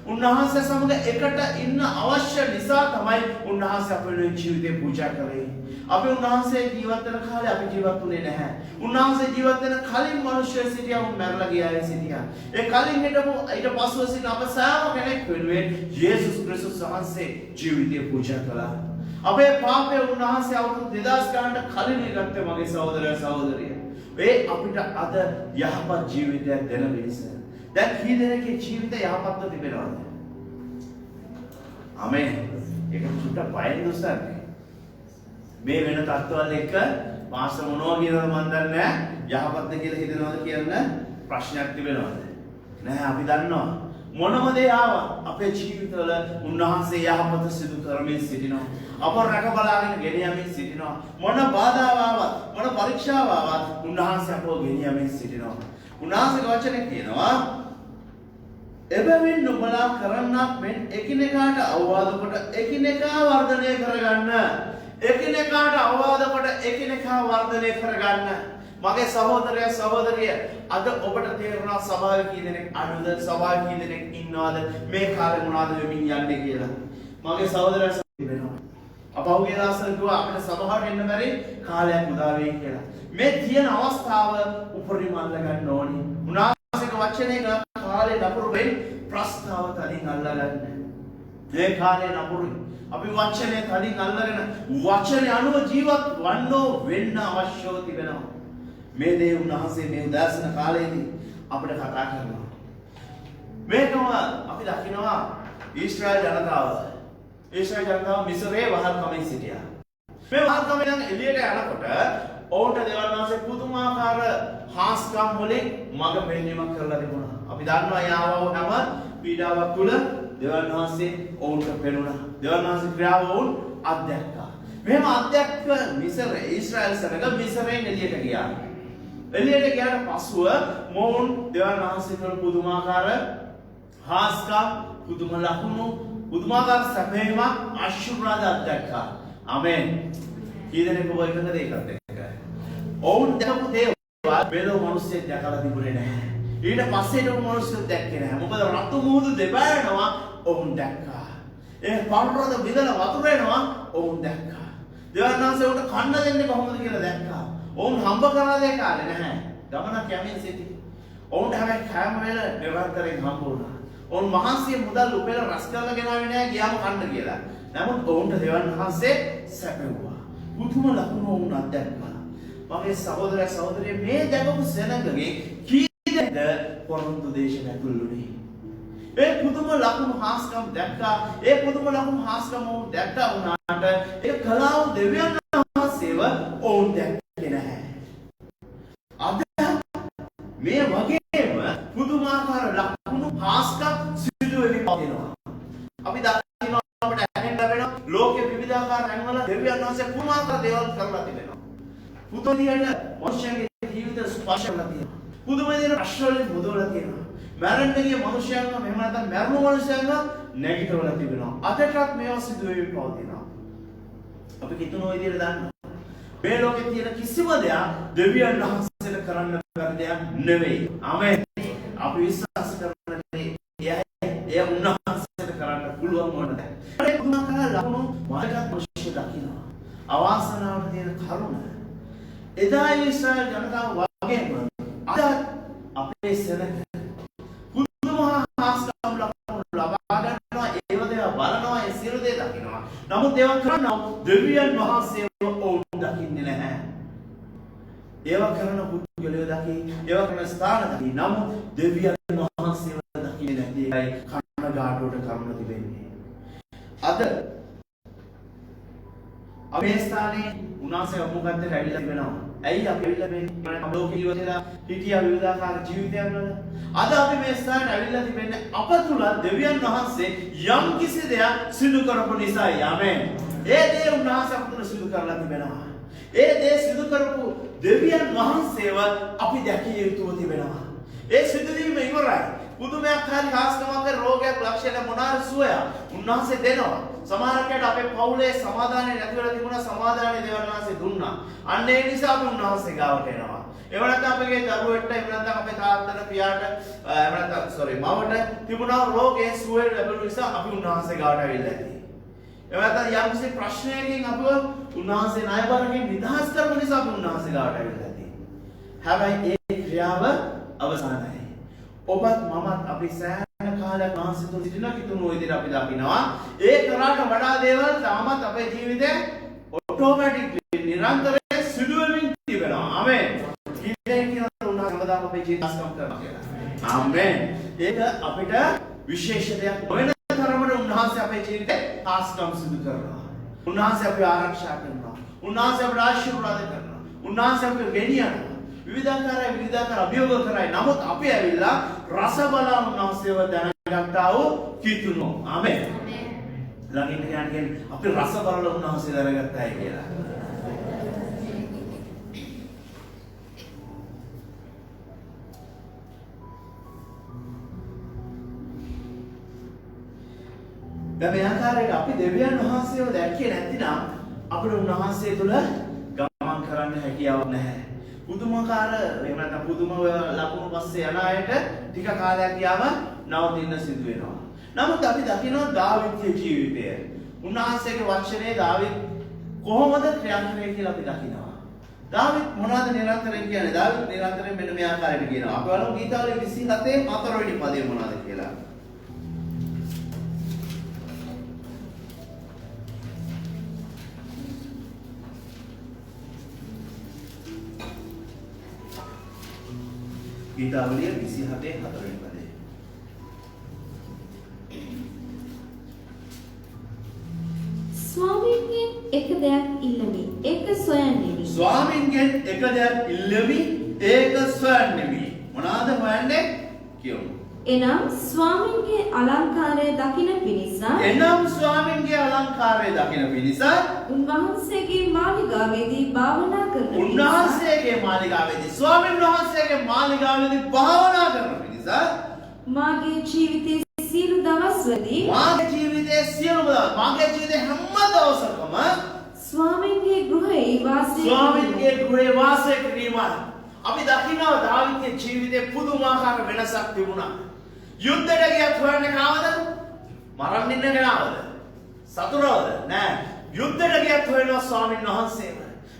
උන්වහන්සේ සමග එකට ඉන්න අවශ්‍ය නිසා තමයි උන්වහන්සේ අපේ ජීවිතේ පූජා කළේ. අපි උන්වහන්සේ ජීවත් වෙන කාලේ අපි ජීවත් වුණේ නැහැ. උන්වහන්සේ ජීවත් වෙන කලින් මිනිස්සු සිටියා උන් මැරලා ගියා සිටියා. ඒ කලින් හිටපු ඊට පස්ව සිටින අප සෑම කෙනෙක් වෙනුවෙන් යේසුස් ක්‍රිස්තුස් වහන්සේ ජීවිතය පූජා කළා. අපේ පාපේ උන්වහන්සේ අවුරුදු 2000 ගානකට කලින් ඉගත්තේ මගේ සහෝදරයා සහෝදරිය. ඒ අපිට අද යහපත් ජීවිතයක් දෙන මිනිස. දැන් කී දෙනෙක්ගේ ජීවිතය යහපත්ව තිබෙනවද? ආමේන්. ඒක සුට්ට බයෙන් දුස්සන්නේ. මේ වෙන තත්ත්වවල එක මාස මොනවා කියනවද මන් දන්නේ නැහැ. යහපත්ද කියලා හිතනවද කියන ප්‍රශ්නයක් තිබෙනවද? නැහැ අපි දන්නවා. මොනම දේ ආවා අපේ ජීවිතවල උන්වහන්සේ යහපත සිදු කරමින් සිටිනවා. අප රැක බලාගෙන ගෙන යමින් සිටිනවා. මොන බාධාව ආවත් මොන පරීක්ෂාව ආවත් උන්වහන්සේ අපව ගෙන යමින් සිටිනවා. උන්වහන්සේගේ වචනේ කියනවා එබැවින් නුඹලා කරන්නක් මෙන් එකිනෙකාට අවවාද කොට එකිනෙකා වර්ධනය කරගන්න. එකිනෙකාට අවවාද කොට එකිනෙකා වර්ධනය කරගන්න. මගේ සහෝදරයා සහෝදරිය අද ඔබට තේරුණා සභාවේ කී දෙනෙක් අඩුද සභාවේ කී දෙනෙක් ඉන්නවද මේ කාලේ මොනවද වෙමින් යන්නේ කියලා. මගේ සහෝදරයා වෙනවා. අපහුගිය දවස්වල කිව්වා අපිට සභාවට එන්න බැරි කාලයක් උදා වෙයි කියලා. මේ තියෙන අවස්ථාව උපරිම අල්ල ගන්න ඕනි. උන්වහන්සේගේ වචනයක කාලේ නපුරු වෙයි ප්‍රස්තාව තනින් අල්ලගන්න. මේ කාලේ නපුරුයි. අපි වචනේ තනින් අල්ලගෙන වචනේ අනුව ජීවත් වන්නෝ වෙන්න අවශ්‍යව තිබෙනවා. මේ දේ උන්වහන්සේ මේ උදාසන කාලයේදී අපිට කතා කරනවා. මේකම අපි දකිනවා ඊශ්‍රායල් ජනතාව. ඊශ්‍රායල් ජනතාව මිස්රයේ වහල්කමින් සිටියා. මේ වහල්කමෙන් එළියට යනකොට ඔවුන්ට දෙවියන් වහන්සේ පුදුමාකාර හාස්කම් වලින් මඟ පෙන්වීමක් කරලා තිබුණා. අපි දන්නවා යාවව හැම පීඩාවක් තුල දෙවියන් වහන්සේ ඔවුන්ට පෙනුණා. දෙවියන් වහන්සේ ක්‍රියාව ඔවුන් අත්දැක්කා. මෙහෙම අත්දැක්ක මිස්රයේ ඊශ්‍රායල් සරක මිස්රයෙන් එළියට ගියා. එළියට ගියාට පසුව මොවුන් දෙවියන් වහන්සේ කරන පුදුමාකාර හාස්කම් පුදුම ලකුණු පුදුමාකාර සැපේමක් ආශිර්වාද අත්දැක්කා. ආමෙන්. කී දෙනෙක් ඔබ එකද ඒකත් එක්ක? ඔවුන් දැකපු දේවල් බෙලෝ මිනිස්සෙක් දැකලා තිබුණේ නැහැ. ඊට පස්සේ ඒක මිනිස්සු දැක්කේ නැහැ. මොකද රතු මුහුදු දෙපාරනවා ඔවුන් දැක්කා. ඒ පර්වත විදලා වතුර එනවා ඔවුන් දැක්කා. දෙවියන් වහන්සේ උන්ට කන්න දෙන්නේ කොහොමද කියලා දැක්කා. ඔවුන් හම්බ කරලා දෙය කාලේ නැහැ. ගමනක් යමින් සිටි. ඔවුන්ට හැබැයි කෑම වේල නිරන්තරයෙන් හම්බ වුණා. ඔවුන් මහන්සිය මුදල් උපයලා රැස් කරලා ගෙනාවේ නැහැ ගියාම කන්න කියලා. නමුත් ඔවුන්ට දෙවියන් වහන්සේ සැපෙව්වා. පුදුම ලකුණු ඔවුන් අත්දැක්කා. මගේ සහෝදර සහෝදරිය මේ දැකපු සෙනඟගේ කී දෙනෙක්ද පොරොන්දු දේශයට ඇතුළුනේ. ඒ පුදුම ලකුණු හාස්කම් දැක්කා. ඒ පුදුම ලකුණු හාස්කම් ඔවුන් දැක්කා වුණාට ඒ කලාව දෙවියන් වහන්සේව ඔවුන් දැක්කේ නැහැ. අද මේ වගේම පුදුමාකාර ලකුණු හාස්කම් සිදු වෙමින් පවතිනවා. අපි දකිනවා අපිට ඇහෙන්න ලැබෙනවා ලෝකේ විවිධාකාර රැන්වල දෙවියන් වහන්සේ පුදුමාකාර දේවල් කරලා තිබෙනවා. පුදුම විදිහට මනුෂ්‍යයන්ගේ ජීවිත ස්පර්ශ කරලා තියෙනවා. පුදුම විදිහට ප්‍රශ්නවලින් මුදවලා තියෙනවා. මරණ ගිය මනුෂ්‍යයන්ව මෙහෙම නැත්නම් මරණ මනුෂ්‍යයන්ව නැගිටවලා තිබෙනවා. අදටත් මේවා සිදු වෙමින් පවතිනවා. අපි කිතුන විදිහට දන්නවා. මේ ලෝකේ තියෙන කිසිම දෙයක් දෙවියන් වහන්සේට කරන්න බැරි දෙයක් නෙවෙයි. ආමෙන්. අපි විශ්වාස කරන දේ එය උන්වහන්සේට කරන්න පුළුවන් වුණ දේ. ඒ පුදුමාකාර ලකුණු මාර්ගයක් මනුෂ්‍ය දකිනවා. අවාසනාවට තියෙන කරුණ. එදා ඊශ්‍රායල් ජනතාව වගේම අද අපේ සෙනඟ පුදුම හාස්කම් ලකුණු ලබා ගන්නවා. ඒව දේව බලනවා. ඒ සියලු දේ දකිනවා. නමුත් ඒවා කරනවා දෙවියන් වහන්සේව ඔවුන් දකින්නේ නැහැ. ඒවා කරන පුද්ගලයෝ දකි, ඒවා කරන ස්ථාන දකි. නමුත් දෙවියන් වහන්සේව දකින්නේ නැති එකයි කනගාටුවට කරුණ තිබෙන්නේ. අද අපේ ස්ථානයේ උන්වහන්සේ මොකක්ද ඇවිල්ලා තිබෙනවා. ඇයි අපි ඇවිල්ලා මේ ලෝක ජීවිතේලා හිටියා විවිධාකාර ජීවිතයන් වල. අද අපි මේ ස්ථානයේ ඇවිල්ලා තිබෙන්නේ අප තුල දෙවියන් වහන්සේ යම් කිසි දෙයක් සිදු කරපු නිසායි. ආමෙන්. ඒ දේ උන්වහන්සේ අපට සිදු කරලා තිබෙනවා. ඒ දේ සිදු කරපු දෙවියන් වහන්සේව අපි දැකිය යුතුව තිබෙනවා. ඒ සිදුවීම ඉවරයි. පුදුමයක් හරි කාස්කමක් රෝගයක් ලක්ෂණ මොනාර සුවය උන්වහන්සේ දෙනවා. සමහරකට අපේ පවුලේ සමාදානය නැති වෙලා තිබුණා, සමාදානය දෙවියන් වහන්සේ දුන්නා. අන්න ඒ නිසා අපි උන්වහන්සේ ගාවට එනවා. එහෙම නැත්නම් අපේ දරුවෙක්ට, එහෙම නැත්නම් අපේ තාත්තට, පියාට, එහෙම නැත්නම් මවට තිබුණා රෝගේ සුවය ලැබුණු නිසා අපි උන්වහන්සේ ගාවට ඇවිල්ලා ඉතියි. එහෙම නැත්නම් යම්කිසි ප්‍රශ්නයකින් අපව උන්වහන්සේ ණයබරකින් නිදහස් කරපු නිසා අපි උන්වහන්සේ ගාවට ඇවිල්ලා ඉතියි. හැබැයි ඒ ක්‍රියාව අවසానයි. ඔබත් මමත් අපි සෑහෙන කාලයක් වහන්සේ තුල සිටින කිතුණු විදිහට අපි දකිනවා. ඒ කරාට වඩා දේවල් තාමත් අපේ ජීවිතේ ඔටෝමැටික්ලි නිරන්තරයෙන් සිදු වෙමින් තිබෙනවා. ආමෙන්. කීයෙන් කියන උන්වහන්සේ හැමදාම අපේ ජීවිතස්කම් කරනවා කියලා. ආමෙන්. ඒක අපිට විශේෂ දෙයක් නොවන තරමට උන්වහන්සේ අපේ ජීවිතේ ආස්කම් සිදු කරනවා. උන්වහන්සේ අපව ආරක්ෂා කරනවා. උන්වහන්සේ අපට ආශිර්වාද කරනවා. උන්වහන්සේ අපව ගෙනියනවා. විවිධාකාර අභියෝග කරයි. නමුත් අපි ඇවිල්ලා රස බලා උන්වහන්සේව දැනගත්තා වූ කිතුණෝ. ආමෙන්. ළඟින් කියන්නේ අපි රස බලලා උන්වහන්සේ දැනගත්තයි කියලා. දැන් මේ ආකාරයට අපි දෙවියන් වහන්සේව දැක්කේ නැතිනම් අපිට උන්වහන්සේ තුල ගමන් කරන්න හැකියාවක් නැහැ. පුදුමාකාර එහෙම නැත්නම් පුදුම ලකුණු පස්සේ යන අයට ටික කාලයක් ගියාම නවතින්න සිදු වෙනවා. නමුත් අපි දකිනවා දාවිද්ගේ ජීවිතය. උන්වහන්සේගේ වචනේ දාවිද් කොහොමද ක්‍රියාත්මක කියලා අපි දකිනවා. දාවිද් මොනවද නිරන්තරයෙන් කියන්නේ? දාවිද් නිරන්තරයෙන් මෙන්න මේ ආකාරයට කියනවා. අපි බලමු ගීතාවලිය 27 4 වෙනි පදේ මොනවද කියලා. ගීතාවලිය 27 4 වෙනි පදේ. ස්වාමීන්ගෙන් එක දෙයක් ඉල්ලමි, ඒක සොයන්නෙමි. ස්වාමීන්ගෙන් එක දෙයක් ඉල්ලමි, ඒක සොයන්නෙමි. මොනවාද හොයන්නේ? කියමු. එනම් ස්වාමීන්ගේ අලංකාරය දකින පිණිස උන්වහන්සේගේ මාලිගාවේදී භාවනා කරන පිණිස මාගේ ජීවිතයේ සියලු දවස්වලදී හැම දවසකම ස්වාමීන්ගේ ගෘහයේ වාසය කිරීමයි. අපි දකිනවා දාවිද්ගේ ජීවිතේ පුදුමාකාර වෙනසක් තිබුණා. යුද්ධයට ගියත් හොයන්නේ කාවද? මරන්න ඉන්න කෙනාවද? සතුරවද? නෑ. යුද්ධයට ගියත් හොයනවා ස්වාමීන් වහන්සේව.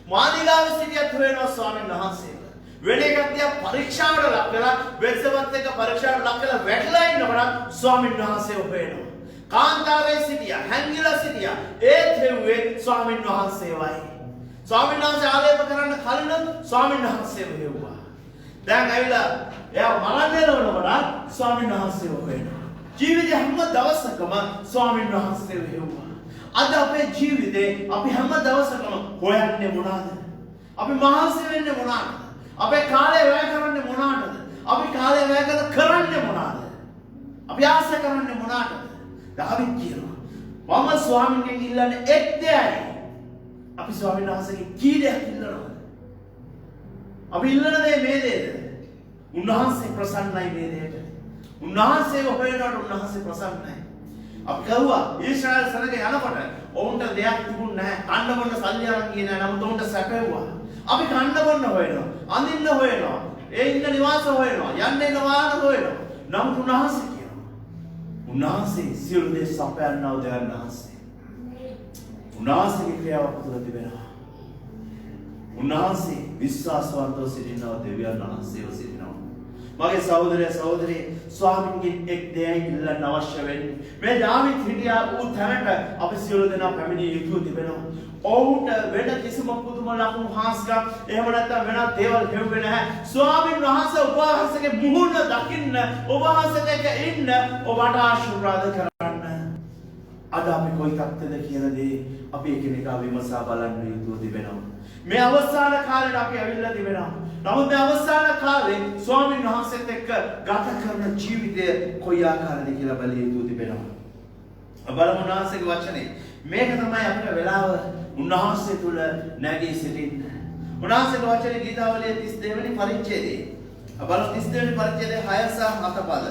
මාලිගාවේ සිටියත් හොයනවා ස්වාමීන් වහන්සේව. වෙන එකක් දිහා පරීක්ෂාවට ලක් වෙලා වෙස්සවත් එක පරීක්ෂාවට ලක් වෙලා වැටලා ඉන්නකොට ස්වාමීන් වහන්සේව හොයනවා. කාන්තාරයේ සිටියා, හැංගිලා සිටියා. ඒත් හෙව්වේ ස්වාමීන් වහන්සේවයි. ස්වාමීන් වහන්සේ ආලේප කරන්න කලින් ස්වාමීන් වහන්සේව හෙව්වා. දැන් ඇවිල්ලා එයා මරන්න යනකොට ස්වාමීන් වහන්සේව හොයනවා. ජීවිතේ හැම දවසකම ස්වාමීන් වහන්සේව හෙව්වා. අද අපේ ජීවිතේ අපි හැම දවසකම හොයන්නේ මොනවාද? අපි මහන්සි වෙන්නේ මොනවාද? අපේ කාලය වැය කරන්නේ මොනවාටද? අපි කාලය වැය කරන්නේ මොනවාද? අපි ආස කරන්නේ මොනවාටද? දාවිද් කියනවා මම ස්වාමීන්ගෙන් ඉල්ලන්නේ එක් දෙයයි. අපි ස්වාමීන් වහන්සේගේ කී දෙයක් ඉල්ලනවද? අපි ඉල්ලන දේ මේ දේද? උන්වහන්සේ ප්‍රසන්නයි මේ දේට. උන්වහන්සේව හොයනකොට උන්වහන්සේ ප්‍රසන්නයි. අපි කවුවා ඊශ්‍රායල් සරක යනකොට ඔවුන්ට දෙයක් තිබුණ නැහැ. කන්න බොන්න සල්ලි අරන් ගියේ නැහැ. නමුත් ඔවුන්ට සැපෙව්වා. අපි කන්න බොන්න හොයනවා. අඳින්න හොයනවා. ඒ ඉන්න නිවාස හොයනවා. යන්න එන වාහන හොයනවා. නමුත් උන්වහන්සේ කියනවා. උන්වහන්සේ සියලු දේ සපයන්නව දෙවියන් වහන්සේ. උන්වහන්සේගේ ක්‍රියාවක් තුළ තිබෙනවා. උන්වහන්සේ විශ්වාසවන්තව සිටිනවා දෙවියන් වහන්සේව සිටිනවා. මගේ සහෝදරය සහෝදරී ස්වාමීන්ගෙන් එක් දෙයයි ඉල්ලන්න අවශ්‍ය වෙන්නේ. මේ දාවිත් හිටියා ඌ තැනට අපි සියලු දෙනා පැමිණිය යුතු තිබෙනවා. ඔවුන්ට වෙන කිසිම පුදුම ලකුණු හාස්කම් එහෙම නැත්නම් වෙනත් දේවල් හෙව්වේ නැහැ. ස්වාමීන් වහන්සේ ඔබ වහන්සේගේ මුහුණ දකින්න, ඔබ වහන්සේට එක ඉන්න, ඔබට ආශිර්වාද කරන්න. අද අපි කොයි තත්ත්වෙද කියලා දේ අපි එකිනෙකා විමසා බලන්න යුතු තිබෙනවා. මේ අවසාන කාලේ අපි ඇවිල්ලා තිබෙනවා. නමුත් මේ අවසාන කාලේ ස්වාමීන් වහන්සේත් එක්ක ගත කරන ජීවිතය කොයි ආකාරද කියලා බැලිය යුතු තිබෙනවා. බලමු උන්වහන්සේගේ වචනේ. මේක තමයි අපේ වෙලාව උන්වහන්සේ තුල නැගී සිටින්න. උන්වහන්සේගේ වචනේ ගීතාවලියේ 32 වෙනි පරිච්ඡේදයේ. බලමු 32 වෙනි පරිච්ඡේදයේ 6 සහ 7 පද.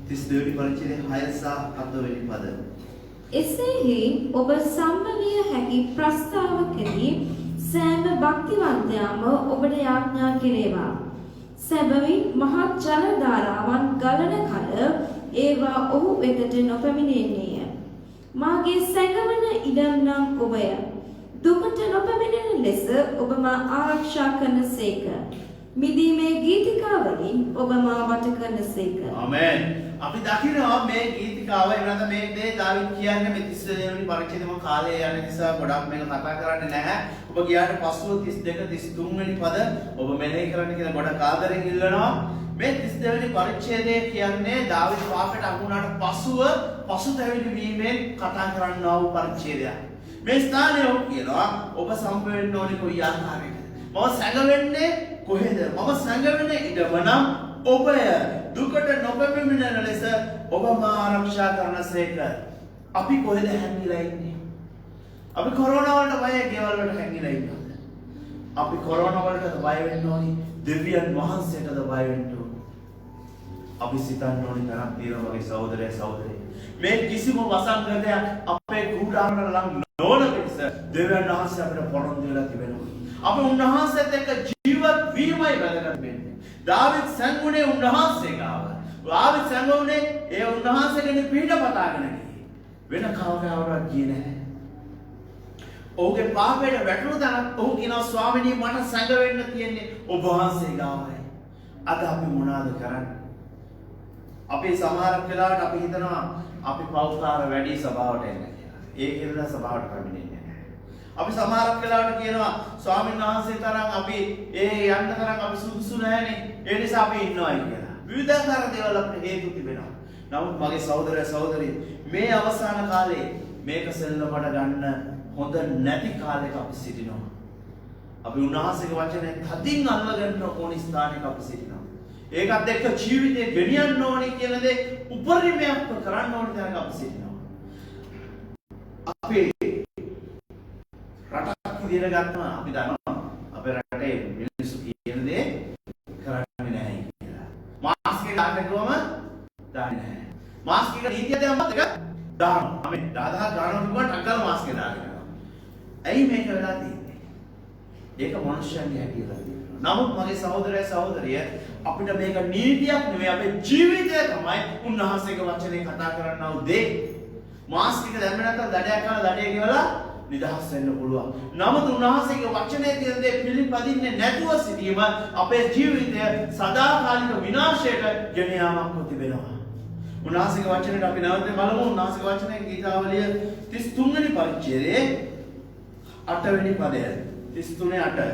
32 වෙනි පරිච්ඡේදයේ 6 සහ 7 වෙනි පද. එසේහි ඔබ සම්මවිය හැකි ප්‍රස්තාවකදී සෑම භක්තිවන්තයාම ඔබට යාඥා කෙරේවා. සැබවින් මහත් ජල ධාරාවන් ගලන කල ඒවා ඔහු වෙතට නොපැමිණෙන්නේය. මාගේ සැඟවන ඉඩම් නම් ඔබය. දුකට නොපැමිණෙන ලෙස ඔබ මා ආරක්ෂා කරනසේක. මිදීමේ ගීතිකාවලින් ඔබ මා වට කරනසේක. ආමෙන්. අපි දකිනවා මේ ගීතිකාව එනද මේ දේ දාවිද් කියන්නේ මේ 32 වෙනි පරිච්ඡේදෙම කාලේ යන නිසා ගොඩක් මේක කතා කරන්නේ නැහැ. ඔබ ගියාට පස්සුව 32 33 වෙනි පද ඔබ මෙනෙහි කරන්න කියලා ගොඩක් ආදරෙන් ඉල්ලනවා. මේ 32 වෙනි පරිච්ඡේදය කියන්නේ දාවිද් පාපයට අහු වුණාට පසුව පසුතැවිලි වීමෙන් කතා කරන්නා වූ පරිච්ඡේදයක්. මේ ස්ථානයේ ඔහු කියනවා ඔබ සම්පූර්ණ ඕනේ කොයි ආකාරයකද? මම සැඟවෙන්නේ කොහෙද? මම සැඟවෙන්නේ ඉඩම නම් ඔබය. දුකට නොපැමිණෙන ලෙස ඔබ මා ආරක්ෂා කරනසේක. අපි කොහෙද හැංගිලා ඉන්නේ? අපි කොරෝනා වලට බයයි ගෙවල් වලට හැංගිලා ඉන්නවා. අපි කොරෝනා වලට බය වෙන්න ඕනි. දෙවියන් වහන්සේටද බය වෙන්න ඕනි. අපි සිතන්න ඕනි තරම් තියෙනවා වගේ සහෝදරය සහෝදරිය. මේ කිසිම වසංගතයක් අපේ කුඩාරට ලං නොවන පිණිස දෙවියන් වහන්සේ අපිට පොරොන්දු වෙලා තිබෙනවා. අපි උන්වහන්සේත් එක්ක ජීවත් වීමයි වැදගත් වෙන්නේ. දාවිද් සංගුණේ උන්වහන්සේ ගාව. දාවිද් සංගුණේ ඒ උන්වහන්සේගෙන පිට පතාගෙන ගියේ. වෙන කවදාවත් ගියේ නැහැ. ඔහුගේ පාපයට වැටුණු තැනක් ඔහු කියනවා ස්වාමිනී මට සංගවෙන්න තියෙන්නේ ඔබ වහන්සේ ගාවයි. අද අපි මොනවාද කරන්නේ? අපි සමහරක් වෙලාවට අපි හිතනවා අපි පෞකාර වැඩි සභාවට එන්න කියලා. ඒ කියලා සභාවට පැමිණෙන්නේ නැහැ. අපි සමහරක් වෙලාවට කියනවා ස්වාමීන් වහන්සේ තරම් අපි යන්න තරම් අපි සුදුසු නැහැනේ. ඒ නිසා අපි ඉන්නවයි කියලා. විවිධාකාර දේවල් අපිට හේතු තිබෙනවා. නමුත් මගේ සහෝදරය සහෝදරි මේ අවසාන කාලේ මේක සෙල්ලමට ගන්න හොඳ නැති කාලයක අපි සිටිනවා. අපි උන්වහන්සේගේ වචනේ තදින් අල්ලගන්න ඕනි ස්ථානයක අපි සිටිනවා. ඒකත් එක්ක ජීවිතේ ගෙනියන්න ඕනි කියන දේ උපරිමයක් කරන්න ඕනි තැනක අපි සිටිනවා. අපේ රටක් විදියට ගන්නවා අපි දන්නවා අපේ රටේ මිනිස්සු කියන දේ කරන්නේ නැහැ කියලා. මාස්ක් එක දාන්න කිව්වම දාන්නේ නැහැ. මාස්ක් එක නීතිය දැම්මත් එක දානවා. අපි 10000 ගානක් කිව්වම ටක්කල් මාස්ක් එක දානවා. ඇයි මේක වෙලා තියෙන්නේ? ඒක මනුෂ්‍යයන්ගේ හැටියට තියෙනවා. නමුත් මගේ සහෝදරය සහෝදරිය අපිට මේක නීතියක් නෙවෙයි අපේ ජීවිතය තමයි උන්වහන්සේගේ වචනේ කතා කරන්නව දේ. මාස්ක් එක දැම්මේ නැත්නම් දඩයක් කරලා දඩේ ගෙවලා නිදහස් වෙන්න පුළුවන්. නමුත් උන්වහන්සේගේ වචනේ තියෙන දේ පිළිපදින්නේ නැතුව සිටීම අපේ ජීවිතය සදාකාලික විනාශයට ගෙන යාමක් තිබෙනවා. උන්වහන්සේගේ වචනේට අපි නැවත බලමු. උන්වහන්සේගේ වචනේ ගීතාවලිය 33 වෙනි පරිච්ඡේදයේ 8 වෙනි පදය. 33:8.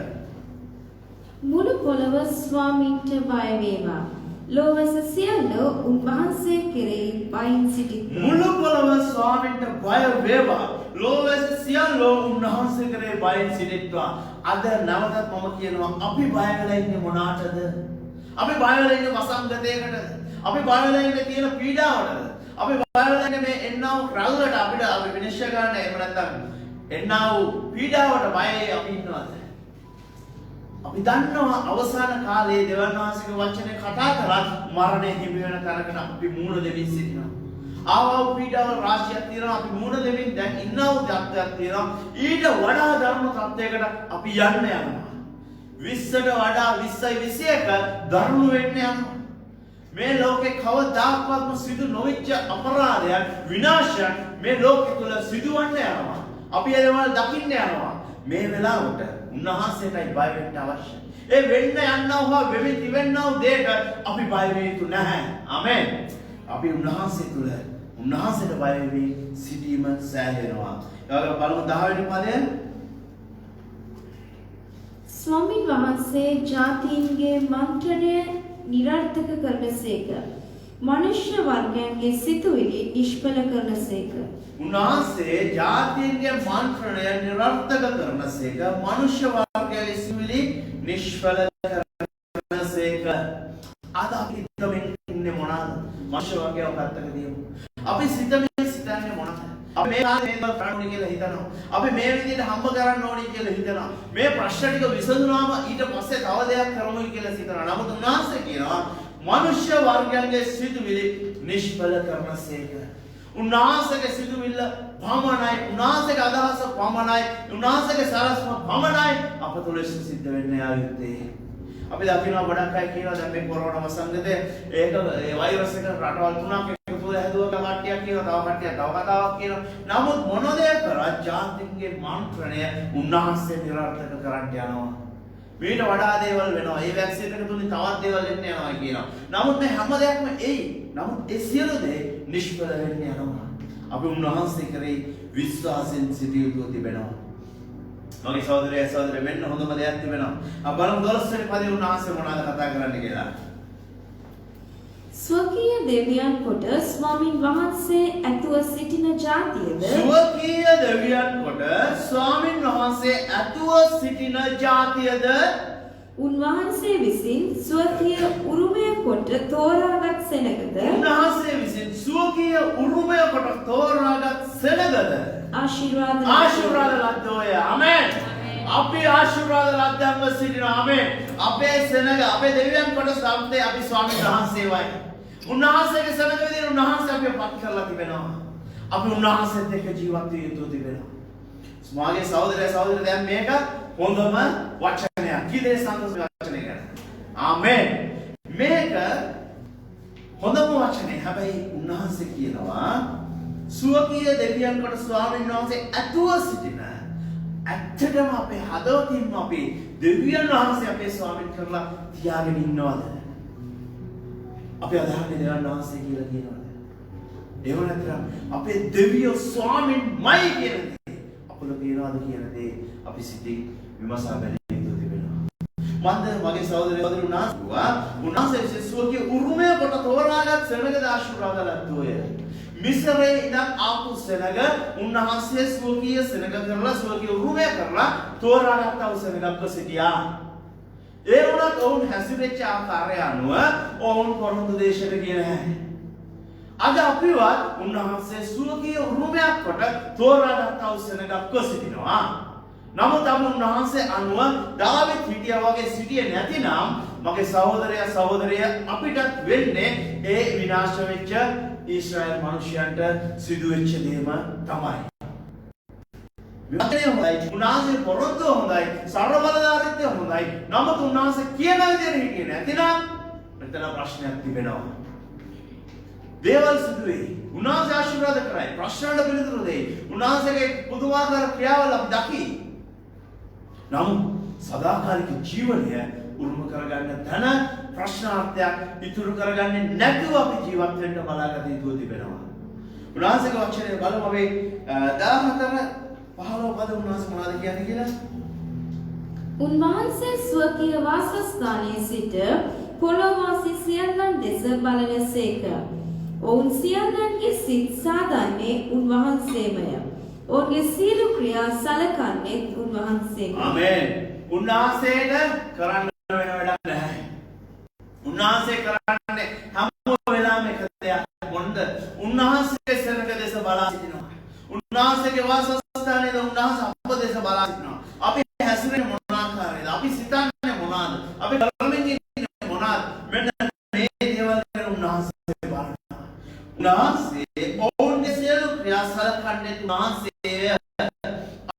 මුළු පොළව ස්වාමීන්ට බය වේවා. ලෝවැස සියල්ල උන්වහන්සේ කෙරෙහි බයින් සිටිත්වා. මුළු පොළව ස්වාමීන්ට බය වේවා. ලෝවැස සියල්ල උන්වහන්සේ කෙරෙහි බයින් සිටිත්වා. අද නැවතත් මම කියනවා අපි බය වෙලා ඉන්නේ මොනකටද? අපි බය වෙලා ඉන්නේ වසංගතයකටද? අපි බය වෙලා ඉන්නේ තියෙන පීඩාවටද? අපි බය වෙලා ඉන්නේ මේ එන්නා වූ රැල්ලට අපි විනිශ්චය ගන්න එහෙම නැත්නම් එන්නා වූ පීඩාවට බයයි අපි ඉන්නවද? අපි දන්නවා අවසාන කාලයේ දෙවන් වහන්සේගේ වචනේ කතා කරලා මරණය හිමි වෙන තරකට අපි මූණ දෙමින් සිටිනවා. ආවව පීඩාවල් රාශියක් තියෙනවා අපි මූණ දෙමින් දැන් ඉන්නව තත්ත්වයක් තියෙනවා. ඊට වඩා ධර්ම තත්ත්වයකට අපි යන්න යනවා. 20ට වඩා 20යි 21 ධර්ම වෙන්න යනවා. මේ ලෝකේ කවදාකවත්ම සිදු නොවිච්ච අපරාධයක් විනාශයක් මේ ලෝකෙ තුල සිදුවන්න යනවා. අපි ඒ දේවල් දකින්න යනවා. මේ වෙලාවට උන්වහන්සේටයි බය වෙන්න අවශ්‍යයි. ඒ වෙන්න යන්නව වෙමි තිබෙන්නව දෙයට අපි බය වෙ යුතු නැහැ. ආමෙන්. අපි උන්වහන්සේ තුල උන්වහන්සේට බය වෙමි සිටීම සෑහෙනවා. ඊළඟ බලමු 10 වෙනි පදය. ස්වාමීන් වහන්සේ ජාතීන්ගේ මන්ත්‍රණය නිරර්ථක කරනසේක. මනුෂ්‍ය වර්ගයන්ගේ සිතුවිලි නිෂ්ඵල කරනසේක. උන්වහන්සේ ජාතීන්ගේ මන්ත්‍රණය නිරර්ථක කරනසේක. මනුෂ්‍ය වර්ගයේ සිතුවිලි නිෂ්ඵල කරනසේක. අද අපි හිතමින් ඉන්නේ මොනවාද? මනුෂ්‍ය වර්ගයව පැත්තක දියමු. අපි සිතන්නේ මොනවාද? අපි මේ කාලේ මේක කරන්න ඕනේ කියලා හිතනවා. අපි මේ විදිහට හම්බ කරන්න ඕනේ කියලා හිතනවා. මේ ප්‍රශ්න ටික විසඳුනාම ඊට පස්සේ තව දෙයක් කරමුයි කියලා හිතනවා. නමුත් උන්වහන්සේ කියනවා මනුෂ්‍ය වර්ගයන්ගේ සිතුවිලි නිෂ්ඵල කරනසේක. උන්වහන්සේගේ සිතුවිල්ල පමණයි, උන්වහන්සේගේ අදහස පමණයි, උන්වහන්සේගේ සරස්ම පමණයි අප තුළ සිද්ධ වෙන්නේ ආයුත්තේ. අපි දකිනවා ගොඩක් අය කියනවා දැන් මේ කොරෝනා වසංගතේ ඒක ඒ වෛරස් එක රටවල් තුනක් එකතු වෙලා හැදුවක කට්ටියක් කියනවා, තව කට්ටියක් තව කතාවක් කියනවා. නමුත් මොන දේ කරත් ජාතින්ගේ මන්ත්‍රණය උන්වහන්සේ නිරර්ථක කරන්න යනවා. මේට වඩා දේවල් වෙනවා. ඒ වැක්සින් එක තුලින් තවත් දේවල් එන්න යනවා කියනවා. නමුත් මේ හැම දෙයක්ම එයි. නමුත් ඒ සියලු දේ නිෂ්ඵල වෙන්න යනවා. අපි උන්වහන්සේ කරේ විශ්වාසයෙන් සිටිය යුතු තිබෙනවා. මගේ සහෝදරය වෙන්න හොඳම දෙයක් තිබෙනවා. අපි බලමු 12 වෙනි පදේ උන්වහන්සේ මොනවද කතා කරන්නේ කියලා. ස්වකීය දෙවියන් කොට ස්වාමින් වහන්සේ ඇතුව සිටින ජාතියද ස්වකීය දෙවියන් කොට ස්වාමින් වහන්සේ ඇතුව සිටින ජාතියද උන්වහන්සේ විසින් ස්වකීය උරුමය කොට තෝරාගත් සෙනගද උන්වහන්සේ විසින් ස්වකීය උරුමය කොට තෝරාගත් සෙනගද ආශිර්වාද ලද්දෝය. ආමෙන්. අපි ආශිර්වාද ලද්දන්ව සිටිනවා. ආමෙන්. අපේ සෙනග අපේ දෙවියන් කොට සම්පතේ අපි ස්වාමීන් වහන්සේවයි. උන්වහන්සේගේ සෙනග විදිහට උන්වහන්සේ අපිව පත් කරලා තිබෙනවා. අපි උන්වහන්සේත් එක්ක ජීවත් වෙ යුතු තිබෙනවා. මාගේ සහෝදරය දැන් මේක හොඳම වචනයක්. කීදේ සන්තෝෂ වචනය ගැන. ආමෙන්. මේක හොඳම වචනේ. හැබැයි උන්වහන්සේ කියනවා ස්වකීය දෙවියන් කොට ස්වාමීන් වහන්සේ ඇතුව සිටින ඇත්තටම අපේ හදවතින්ම අපි දෙවියන් වහන්සේ අපේ ස්වාමීන් කරලා තියාගෙන ඉන්නවද? අපි අදහන්නේ දෙවියන් වහන්සේ කියලා කියනවද? ඒව නැත්නම් අපේ දෙවියෝ ස්වාමීන්මයි කියන දේ අපල කියනවාද කියන දේ අපි සිතින් විමසා බැලිය යුතු තිබෙනවා. මන්ද මගේ සහෝදරයෝ උන්වහන්සේ ස්වකීය උරුමය කොට තෝරාගත් සෙනග ආශිර්වාද ලද්දෝය. මිස්රේ ඉඳන් ආපු සෙනග උන්වහන්සේ ස්වකීය සෙනග කරලා ස්වකීය උරුමය කරලා තෝරාගත්තා වූ සෙනගක් සිටියා. ඒ වුණත් ඔවුන් හැසිරෙච්ච ආකාරය අනුව ඔවුන් කොරොන්දු දේශයට ගියේ නැහැ. අද අපිවත් උන්වහන්සේ ස්වකීය උරුමයක් කොට තෝරාගත්තා වූ සෙනගක් සිටිනවා. නමුත් උන්වහන්සේ අනුව දාවිත් හිටියා වගේ සිටියේ නැතිනම් මගේ සහෝදරය අපිටත් වෙන්නේ ඒ විනාශ වෙච්ච ඊශ්‍රායල් මිනිසයන්ට සිදුවෙච්ච දේම තමයි. විවටේ හොඳයි, උන්වහන්සේ පොරොන්දු හොඳයි, සර්වබලධාරීත්වය හොඳයි. නමුත් උන්වහන්සේ කියන විදිහට හිටියේ නැතිනම් මෙතන ප්‍රශ්නයක් තිබෙනවා. දේවල් සිදුවේ. උන්වහන්සේ ආශිර්වාද කරයි. ප්‍රශ්නවලට පිළිතුරු දෙයි. උන්වහන්සේගේ පුදුමාකාර ක්‍රියාවල් අපි දකි. නමුත් සදාකාලික ජීවනය උරුම කරගන්න තැන ප්‍රශ්නාර්ථයක් ඉතුරු කරගන්නේ නැතුව අපි ජීවත් වෙන්න බලාගත යුතු තිබෙනවා. උන්වහන්සේගේ වචනේ බලමු අපි 14-15 පද උන්වහන්සේ මොනවද කියන්නේ කියලා. උන්වහන්සේ ස්වකීය වාසස්ථානයේ සිට පොළොවාසී සියල්ලන් දෙස බලනසේක. ඔවුන් සියල්ලන්ගේ සිත් සාදන්නේ උන්වහන්සේමය. ඔවුන්ගේ සියලු ක්‍රියා සලකන්නේ උන්වහන්සේමය. ආමෙන්. උන්වහන්සේට කරන්න වෙන වැඩක් නැහැ. උන්වහන්සේ කරන්නේ හැම වෙලාවෙම එක දෙයක් මොන්ද? උන්වහන්සේ සෙනග දෙස බලා සිටිනවා. උන්වහන්සේගේ වාසස්ථානයේද උන්වහන්සේ අප දෙස බලා සිටිනවා. අපි හැසිරෙන්නේ මොන ආකාරයේද? අපි සිතන්නේ මොනවාද? අපි කරමින් ඉන්නේ මොනවාද? මෙන්න මේ දේවල් ගැන උන්වහන්සේ බලනවා. උන්වහන්සේ ඔවුන්ගේ සියලු ක්‍රියා සලකන්නේ උන්වහන්සේ.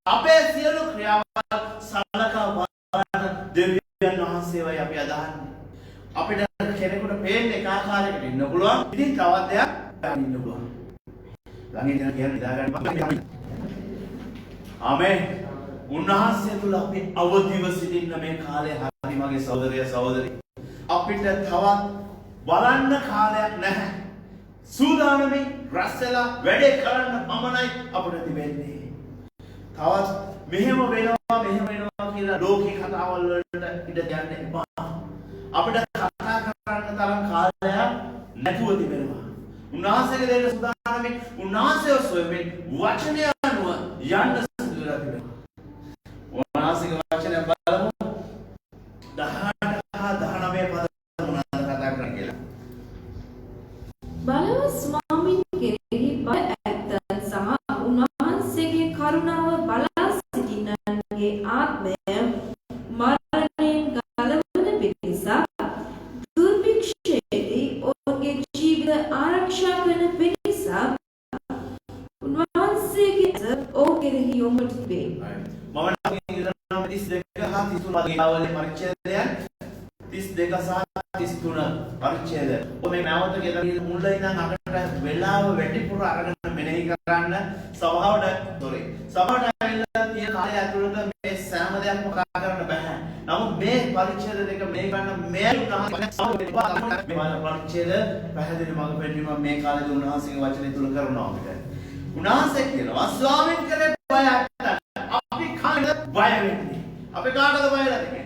අපේ සියලු ක්‍රියාවල් සලකා බලන දෙවියන් වහන්සේවයි අපි අදහන්නේ. අපිට කෙනෙකුට පේන්නේ එක ආකාරයකට ඉන්න පුළුවන්. ඉතින් තවත් දෙයක් ඉන්න පුළුවන්. ළඟින් යන කියන්නේ දාගන්න ආමේන්. උන්වහන්සේ තුල අපි අවදිව සිටින්න මේ කාලේ හරි මගේ සහෝදරය සහෝදරි. අපිට තවත් බලන්න කාලයක් නැහැ. සූදානමින් රැස්ලා වැඩේ කරන්න පමණයි අපිට තිබෙන්නේ. තවත් මෙහෙම වෙනවා කියලා ලෝකේ කතාවල් වලට ඉඩ දෙන්න එපා. අපිට කතා කරන්න තරම් කාලයක් නැතුව තිබෙනවා. උන්වහන්සේගේ දෙන්න සූදානමින් උන්වහන්සේව සොයමින් වචනය අනුව යන්න සිදුවලා තිබෙනවා. උන්වහන්සේගේ වචනය බලමු. 18 19 පද මොනවද කතා කරන්නේ කියලා. බලව ස්වාමීන් කෙරෙහි බය ඇත්තන් සහ උන්වහන්සේගේ කරුණාව බලා සිටින්නන්ගේ ආත්මය මරණයෙන් ගලවන පිණිස දුර්භික්ෂයේදී ඔවුන්ගේ ජීවිත ආරක්ෂා කරන පිණිස උන්වහන්සේගේ ඔවුන් කෙරෙහි යොමු වේ. මම නම් 32 හා 33 ගාවලේ පරිච්ඡේදයන් 32 සහ 33 පරිච්ඡේද. මේ නැවත කියලා මුල ඉඳන් අකට වෙලාව වැඩිපුර අරගෙන මෙනෙහි කරන්න සභාවට ඇවිල්ලා තියෙන කාලය ඇතුළත මේ සෑම දෙයක්ම කතා කරන්න බෑ. නමුත් මේ පරිච්ඡේද දෙක මෙහෙ ගන්න මේ පරිච්ඡේද පැහැදිලි මඟ පෙන්වීම මේ කාලේදී උන්වහන්සේගේ වචනේ තුල කරනවා අපිට. උන්වහන්සේ කියනවා ස්වාමීන් කෙරේ බය අපි කාටද බය වෙන්නේ? අපි කාටද බය වෙන්නේ?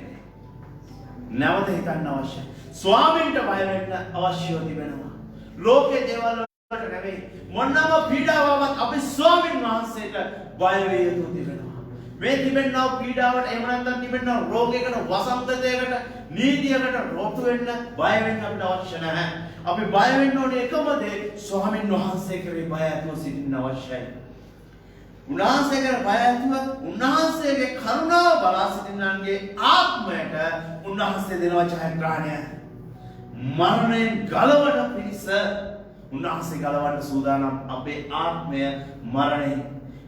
නැවත හිතන්න අවශ්‍යයි. ස්වාමීන්ට බය වෙන්න අවශ්‍යව තිබෙනවා. ලෝකේ දේවල් වලට නෙවෙයි. මොනම පීඩාවක් අපි ස්වාමීන් වහන්සේට බය වෙ යුතු තිබෙනවා. මේ තිබෙනා පීඩාවට එහෙම නැත්නම් තිබෙනා රෝගයකට වසංගතයකට නීතියකට රොටු වෙන්න බය වෙන්න අපිට අවශ්‍ය නැහැ. අපි බය වෙන්න ඕනේ එකම දේ ස්වාමීන් වහන්සේ කෙරෙහි බය ඇතුව සිටින්න අවශ්‍යයි. උන්වහන්සේගේ බය ඇතුව උන්වහන්සේගේ කරුණාව බලා සිටින්නන්ගේ ආත්මයට උන්වහන්සේ දෙනවා ජයග්‍රහණය. මරණයෙන් ගලවන පිණිස උන්වහන්සේ ගලවන්න සූදානම් අපේ ආත්මය මරණය.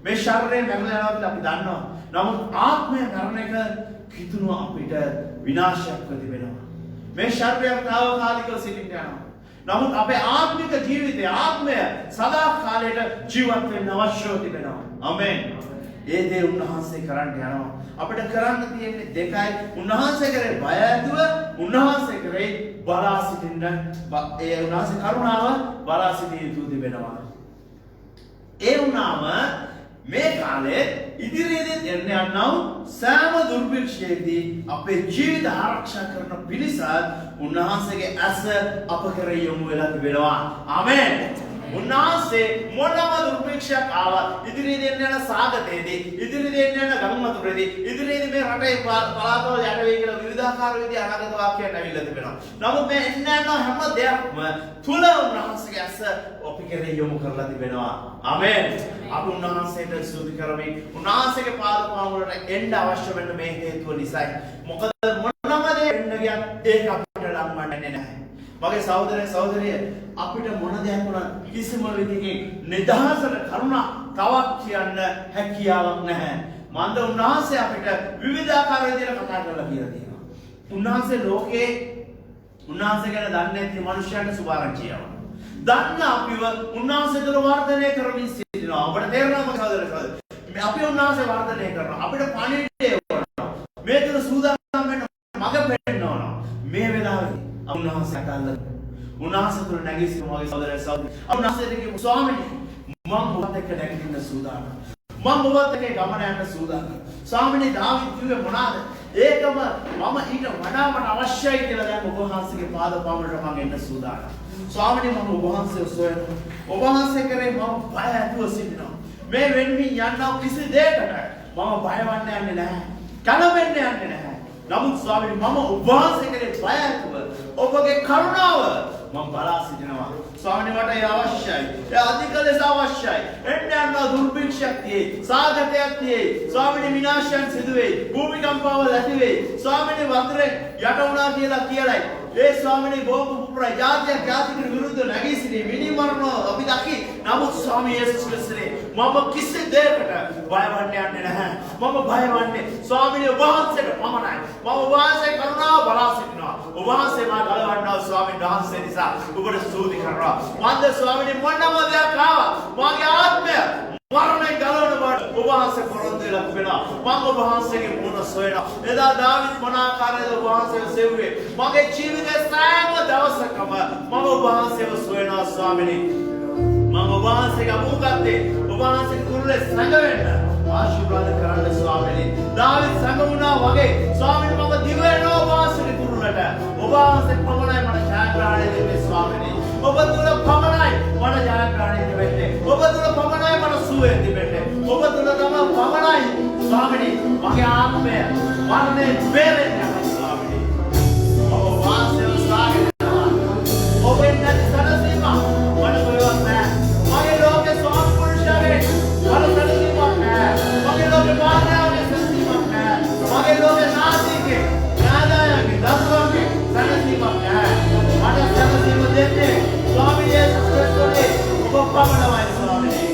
මේ ශරීරය මැරෙලා යනවා කියලා අපි දන්නවා. නමුත් ආත්මය මරණ එක කිතුණු අපිට විනාශයක් වෙනවා. මේ ශරීරය තාවකාලිකව සිටින්න යනවා. නමුත් අපේ ආත්මික ජීවිතය ආත්මය සදා කාලයට ජීවත් වෙන්න අවශ්‍යව තිබෙනවා. ආමේන්. ඒ දේ උන්වහන්සේ කරන්න යනවා. අපිට කරන්න තියෙන්නේ දෙකයි. උන්වහන්සේ කරේ බය ඇතුව උන්වහන්සේ කරේ බලා සිටින්න ඒ උන්වහන්සේ කරුණාව බලා සිටිය යුතු තිබෙනවා. ඒ වුණාම මේ කාලේ ඉදිරියේදී එන්න යනවා සෑම දුර්භික්ෂයේදී අපේ ජීවිත ආරක්ෂා කරන පිණිස උන්වහන්සේගේ ඇස අප කෙරෙහි යොමු වෙලා තිබෙනවා. ආමේන්. උන්වහන්සේ මොනම දුර්භික්ෂයක් ආවත් ඉදිරියේදී එන්න යන සාගතයේදී ඉදිරියේදී එන්න යන ගම්මතුරේදී ඉදිරියේදී මේ රටේ පළාතවල යට වෙයි කියලා විවිධාකාර විදිහේ අනාගත වාක්‍යයන් ඇවිල්ලා තිබෙනවා. නමුත් මේ එන්න යන හැම දෙයක්ම තුල උන්වහන්සේගේ ඇස අපි කෙරෙහි යොමු කරලා තිබෙනවා. ආමේන්. අපි උන්වහන්සේට ස්තුති කරමි. උන්වහන්සේගේ පාදපහන් වලට එන්න අවශ්‍ය වෙන මේ හේතුව නිසායි. මොකද මොනම දෙයක් එන්න ගියත් ඒක අපිට ලංවන්නේ නැහැ. මගේ සහෝදරය සහෝදරිය අපිට මොන දෙයක් වුණත් කිසිම විදිහකින් නිදහසට කරුණා තවක් කියන්න හැකියාවක් නැහැ. මන්ද උන්වහන්සේ අපිට විවිධාකාර විදිහට කතා කරලා කියලා තියෙනවා. උන්වහන්සේ ලෝකේ උන්වහන්සේ ගැන දන්නේ නැති මිනිස්සුන්ට සුභාරංචිය යවනවා. දන්න අපිව උන්වහන්සේ තුළ වර්ධනය කරමින් සිටිනවා. අපිට තේරෙනවා මගේ සහෝදර සහෝදරිය. අපි උන්වහන්සේ වර්ධනය කරනවා. අපිට පණිවිඩය වුණා. මේ තුළ සූදානම් වෙන්න මඟ පෙන්නනවා. මේ වෙලාවේ උන්වහන්සේ කල්ලා උන්වහන්සේ තුළ නැගී සිටින මගේ සහෝදරය සහෝදරිය. උන්වහන්සේට කිව්වා ස්වාමීනි මම ඔබත් එක්ක නැගිටින්න සූදානම්. මම ඔබත් එක්ක ගමන යන්න සූදානම්. ස්වාමීනි දාවිද් කිව්වේ මොනවාද? ඒකම මම ඊට වඩා මට අවශ්‍යයි කියලා දැන් ඔබ වහන්සේගේ පාද පමණට මම එන්න සූදානම්. ස්වාමීනි මම ඔබ වහන්සේව සොයනවා. ඔබ වහන්සේ කරේ මම බය ඇතුව සිටිනවා. මේ වෙන්මින් යන්නව කිසි දෙයකට මම බයවන්න යන්නේ නැහැ. කලබෙන්න යන්නේ නැහැ. නමුත් ස්වාමීනි මම ඔබ වහන්සේ කරේ බය ඇතුව ඔබගේ කරුණාව මම බලා සිටිනවා. ස්වාමීනි මට ඒ අවශ්‍යයි. ඒ අධික ලෙස අවශ්‍යයි. එන්න යන දුර්භික්ෂයක් තියෙයි. සාගතයක් තියෙයි. ස්වාමීනි විනාශයන් සිදු වෙයි. භූමිකම්පාවල් ඇති වෙයි. ස්වාමීනි වතුරෙන් යට වුණා කියලා කියලයි. ඒ ස්වාමීනි බෝම්බ පුපුරා ජාතිකට විරුද්ධ නැගී සිටි මිනිමරණ අපි දකි. නමුත් ස්වාමී යේසුස් ක්‍රිස්තුනේ මම කිසි දෙයකට බයවන්න යන්නේ නැහැ. මම බයවන්නේ ස්වාමීනි ඔබ වහන්සේට පමණයි. මම ඔබ වහන්සේ කරුණාව බලා සිටිනවා. ඔබ වහන්සේ මා ගලවන්නා ස්වාමීන් වහන්සේ නිසා ඔබට ස්තුති කරනවා. මන්ද ස්වාමීනි මොනම දෙයක් ආවා මගේ ආත්මය මරණය ගලවන බාට ඔබ වහන්සේ පොරොන්දු වෙලා තිබෙනවා. මම ඔබ වහන්සේගේ මුණ සොයනවා. එදා දාවිද් මොන ආකාරයේද ඔබ වහන්සේව සෙව්වේ? මගේ ජීවිතයේ සෑම දවසකම මම ඔබ වහන්සේව සොයනවා ස්වාමිනේ. මම ඔබ වහන්සේගේ අමුගත්තේ ඔබ වහන්සේගේ කුරුල්ලේ සැඟවෙන්න ආශිර්වාද කරන්න ස්වාමිනේ. දාවිද් සැඟවුණා වගේ ස්වාමිනේ මම දිව යනවා ඔබ වහන්සේගේ කුරුල්ලට. ඔබ වහන්සේ පමණයි මට ජයග්‍රහණය දෙන්නේ ස්වාමිනේ. ඔබ තුල පමණයි මට ජයග්‍රහණය දෙන්නේ. ඔබ තුල පමණයි මට සුවය දෙන්නේ. ඔබ තුල තමයි පමණයි ස්වාමිනේ මගේ ආත්මය මරණය බේරෙන්නේ ස්වාමිනේ. ඔබ වහන්සේව ස්වාගත කරනවා. ඔබෙන් නැති සනසීම මට කොහෙවත් නැහැ. මගේ ලෝකේ ස්වාමි පුරුෂයාගේ මට සනසීමක් නැහැ. මගේ ලෝකේ පාරයාගේ සනසීමක් නැහැ. මගේ ලෝකේ නාතිගේ නාදායගේ දරුවන්ගේ සනසීමක් නැහැ. මට සනසීම දෙන්නේ ස්වාමි යේසුස් ක්‍රිස්තුනේ ඔබ පමණයි ස්වාමිනේ.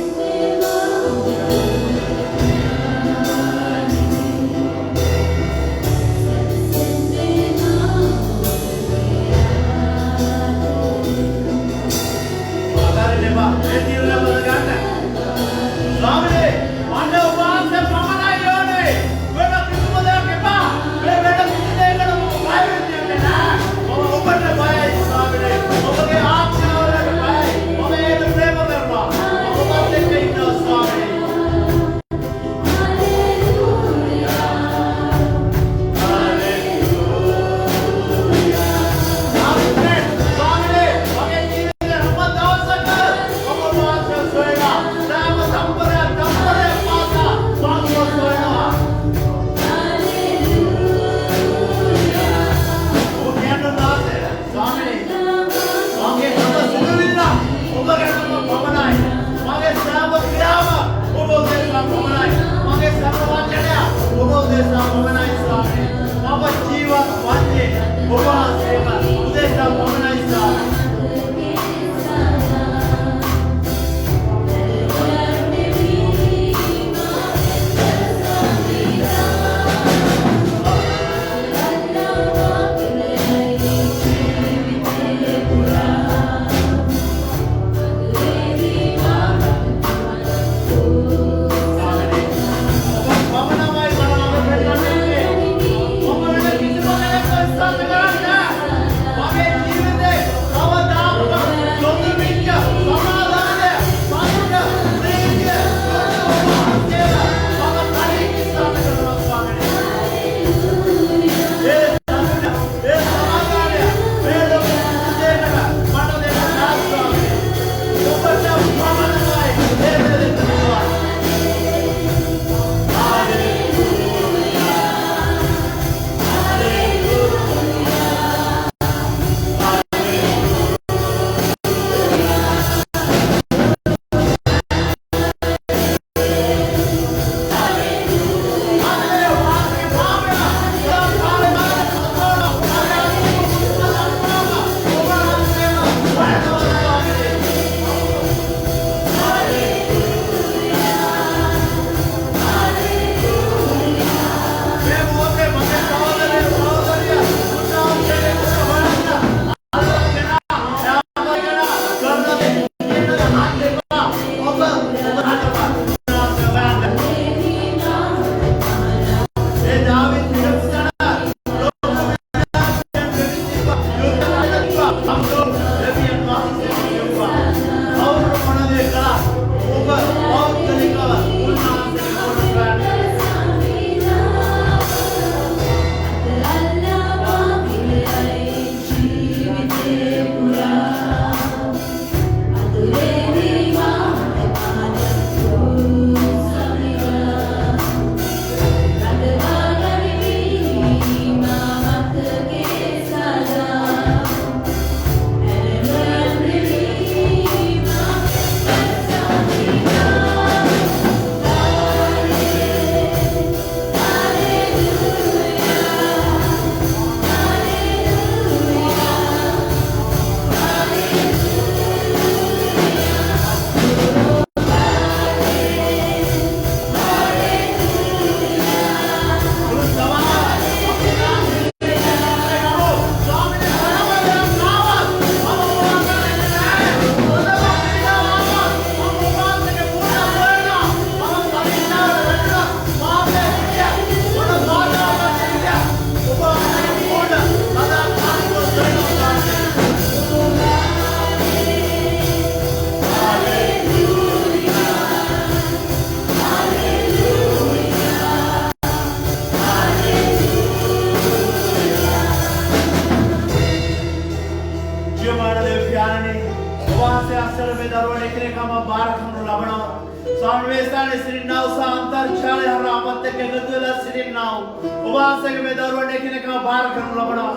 අක්ෂර මේ දරුවන එකිනෙකාම බාර කරනු ලබනවා. ස්වාමී මේ ස්ථානයේ සිටිනා වූ අන්තර්ජාලය හරහා අපත් එක්ක එකතු වෙලා සිටිනා වූ ඔබ වහන්සේගේ මේ දරුවන එකිනෙකාම බාර කරනු ලබනවා.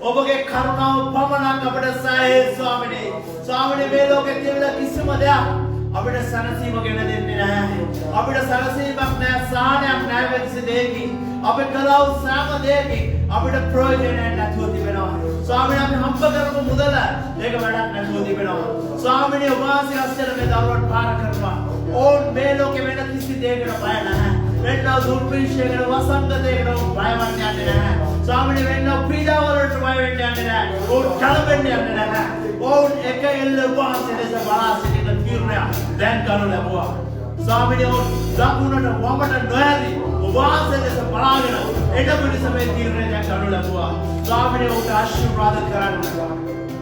ඔබගේ කරුණාව පමණක් අපට සෑහේ ස්වාමිනේ. ස්වාමිනේ මේ ලෝකයේ තියෙන කිසිම දෙයක් අපිට සනසීම ගෙන දෙන්නේ නැහැ. අපිට සනසීමක් නැහැ, සාහනයක් නැහැ මේ කිසි දෙයකින්. අපි කළා වූ සෑම දෙයකින් අපිට ප්‍රයෝජනයක් නැතුව තිබෙනවා. ස්වාමීන් අපි හම්බ කරපු මුදල ඒක වැඩක් නැතුව තිබෙනවා. ස්වාමීන් වහන්සේ අස්සර මේ දරුවන් පාර කරනවා. ඕන් මේ ලෝකෙ වෙන කිසි දෙයකට බය නැහැ. වෙන දුර්පිෂයකට වසංගතයකට බය වන්නේ නැහැ. ස්වාමීන් වෙන පීඩාවලට බය වෙන්නේ නැහැ. ඕන් කලබෙන්නේ නැහැ. ඕන් එක එල්ල වහන්සේ දෙස බලා සිටින තීරණය දැන් කරනු ලැබුවා. ස්වාමීන් දකුණට වමට නොහැරි වහන්සේ දෙස බලාගෙන එඩ පිණිස මේ තීරණය දැන් කරනු ලැබුවා. ස්වාමීන් වහන්සේ ආශිර්වාද කරන්න.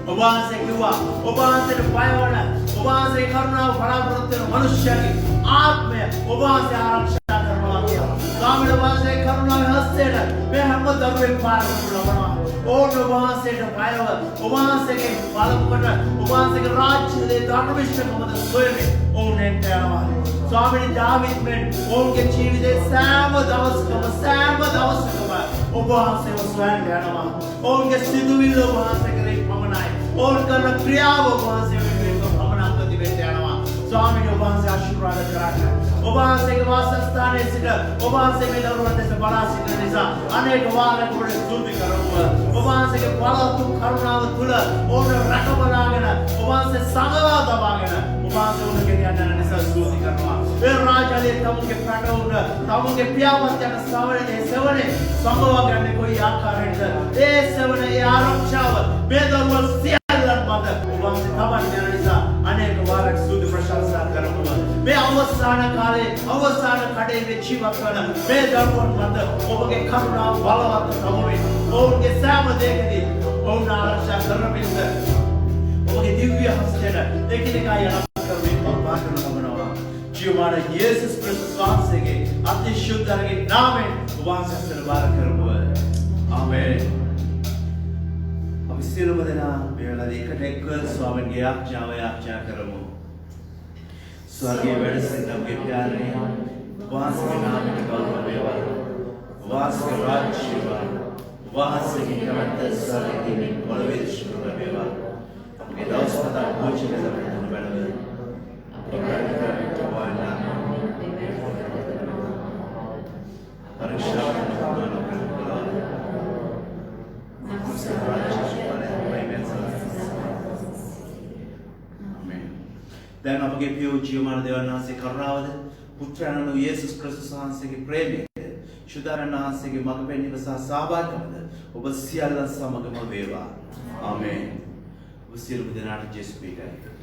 ඔබ වහන්සේ කිව්වා ඔබ වහන්සේට බය වන ඔබ වහන්සේ කරුණාව බලාපොරොත්තු වෙන මිනිස්යාගේ ආත්මය ඔබ වහන්සේ ආරක්ෂා කරනවා කියලා. ස්වාමීන් වහන්සේ කරුණාවේ හස්තයට මේ හැම දරුවෙක් පාර කරනු ලබනවා. ඕන ඔබ වහන්සේට බයව ඔබ වහන්සේගේ බලපෑමට ඔබ වහන්සේගේ රාජ්‍යයේ ධර්මවිශ්වකමද සොයන්නේ ඕනෙන් යනවා. ස්වාමීන් දාවිද් මෙන් ඔවුන්ගේ ජීවිතේ සෑම දවසකම ඔබ වහන්සේව සොයන්න යනවා. ඔවුන්ගේ සිතුවිල්ල ඔබ වහන්සේ කරේ පමණයි. ඔවුන් කරන ක්‍රියාව ඔබ වහන්සේ වෙනුවෙන් පමණක් ප්‍රතිවෙත් යනවා. ස්වාමීන් වහන්සේ ආශිර්වාද කරන්න. ඔබ වහන්සේගේ වාසස්ථානයේ සිට ඔබ වහන්සේ මේ දරුවන් දෙස බලා සිටින නිසා අනේක වාරයක් ඔබට ස්තුති කරමු. ඔබ වහන්සේගේ බලවත් කරුණාව තුල ඔවුන් රැකබලාගෙන ඔබ වහන්සේ සංගවා තබාගෙන ඔබ වහන්සේ උන්ගේ යන නිසා ස්තුති කරනවා. ඒ රාජාලේ තමුගේ ප්‍රණවුන තමුගේ පියාවත් යන සවනේ සංගවා ගන්නේ කොයි ආකාරයෙන්ද? ඒ සවනේ ඒ ආරක්ෂාව මේ දරුවන් සියල්ලන් මත ඔබ වහන්සේ තබන්න යන නිසා අනේක වාරයක් ස්තුති ප්‍රශංසා කරමු. මේ අවසාන කාලේ අවසාන කඩේ ජීවත් වන මේ දරුවන් මත ඔබගේ කරුණාව බලවත් තමයි. ඔවුන්ගේ සෑම දෙයකදී ඔවුන් ආරක්ෂා කරමින්ද ඔබගේ දිව්‍ය හස්තයට එකිනෙකා යන කරමින් පාටන ලබනවා. ජීවමාන යේසුස් ක්‍රිස්තුස් වහන්සේගේ අතිශුද්ධගේ නාමයෙන් ඔබ වහන්සේට බාර කරමු. ආමේන්. අපි සියලුම දෙනා මේ වෙලාවේ එකට එක්ව ස්වාමීන්ගේ ආඥාව කරමු. स्वर्गीय वेड़ से नवके प्यारे वहाँ से नाम के गौरव वेवा वहाँ से राज्य वहाँ से निकलते स्वर्ग की बलवेद शुरू वेवा अपने दास पता पूछ के जब हम बैठे परीक्षा දැන් අපගේ පියෝ ජීවමාන දෙවියන් වහන්සේ කරුණාවද පුත්‍රයන්ව යේසුස් ක්‍රිස්තුස් වහන්සේගේ ප්‍රේමයද ශුද්ධාරණ වහන්සේගේ මඟ පෙන්වීම සහ සහභාගීකමද ඔබ සියල්ල සමගම වේවා. ආමේන්. ඔබ සියලු දෙනාට ජේසුස් පිටයි.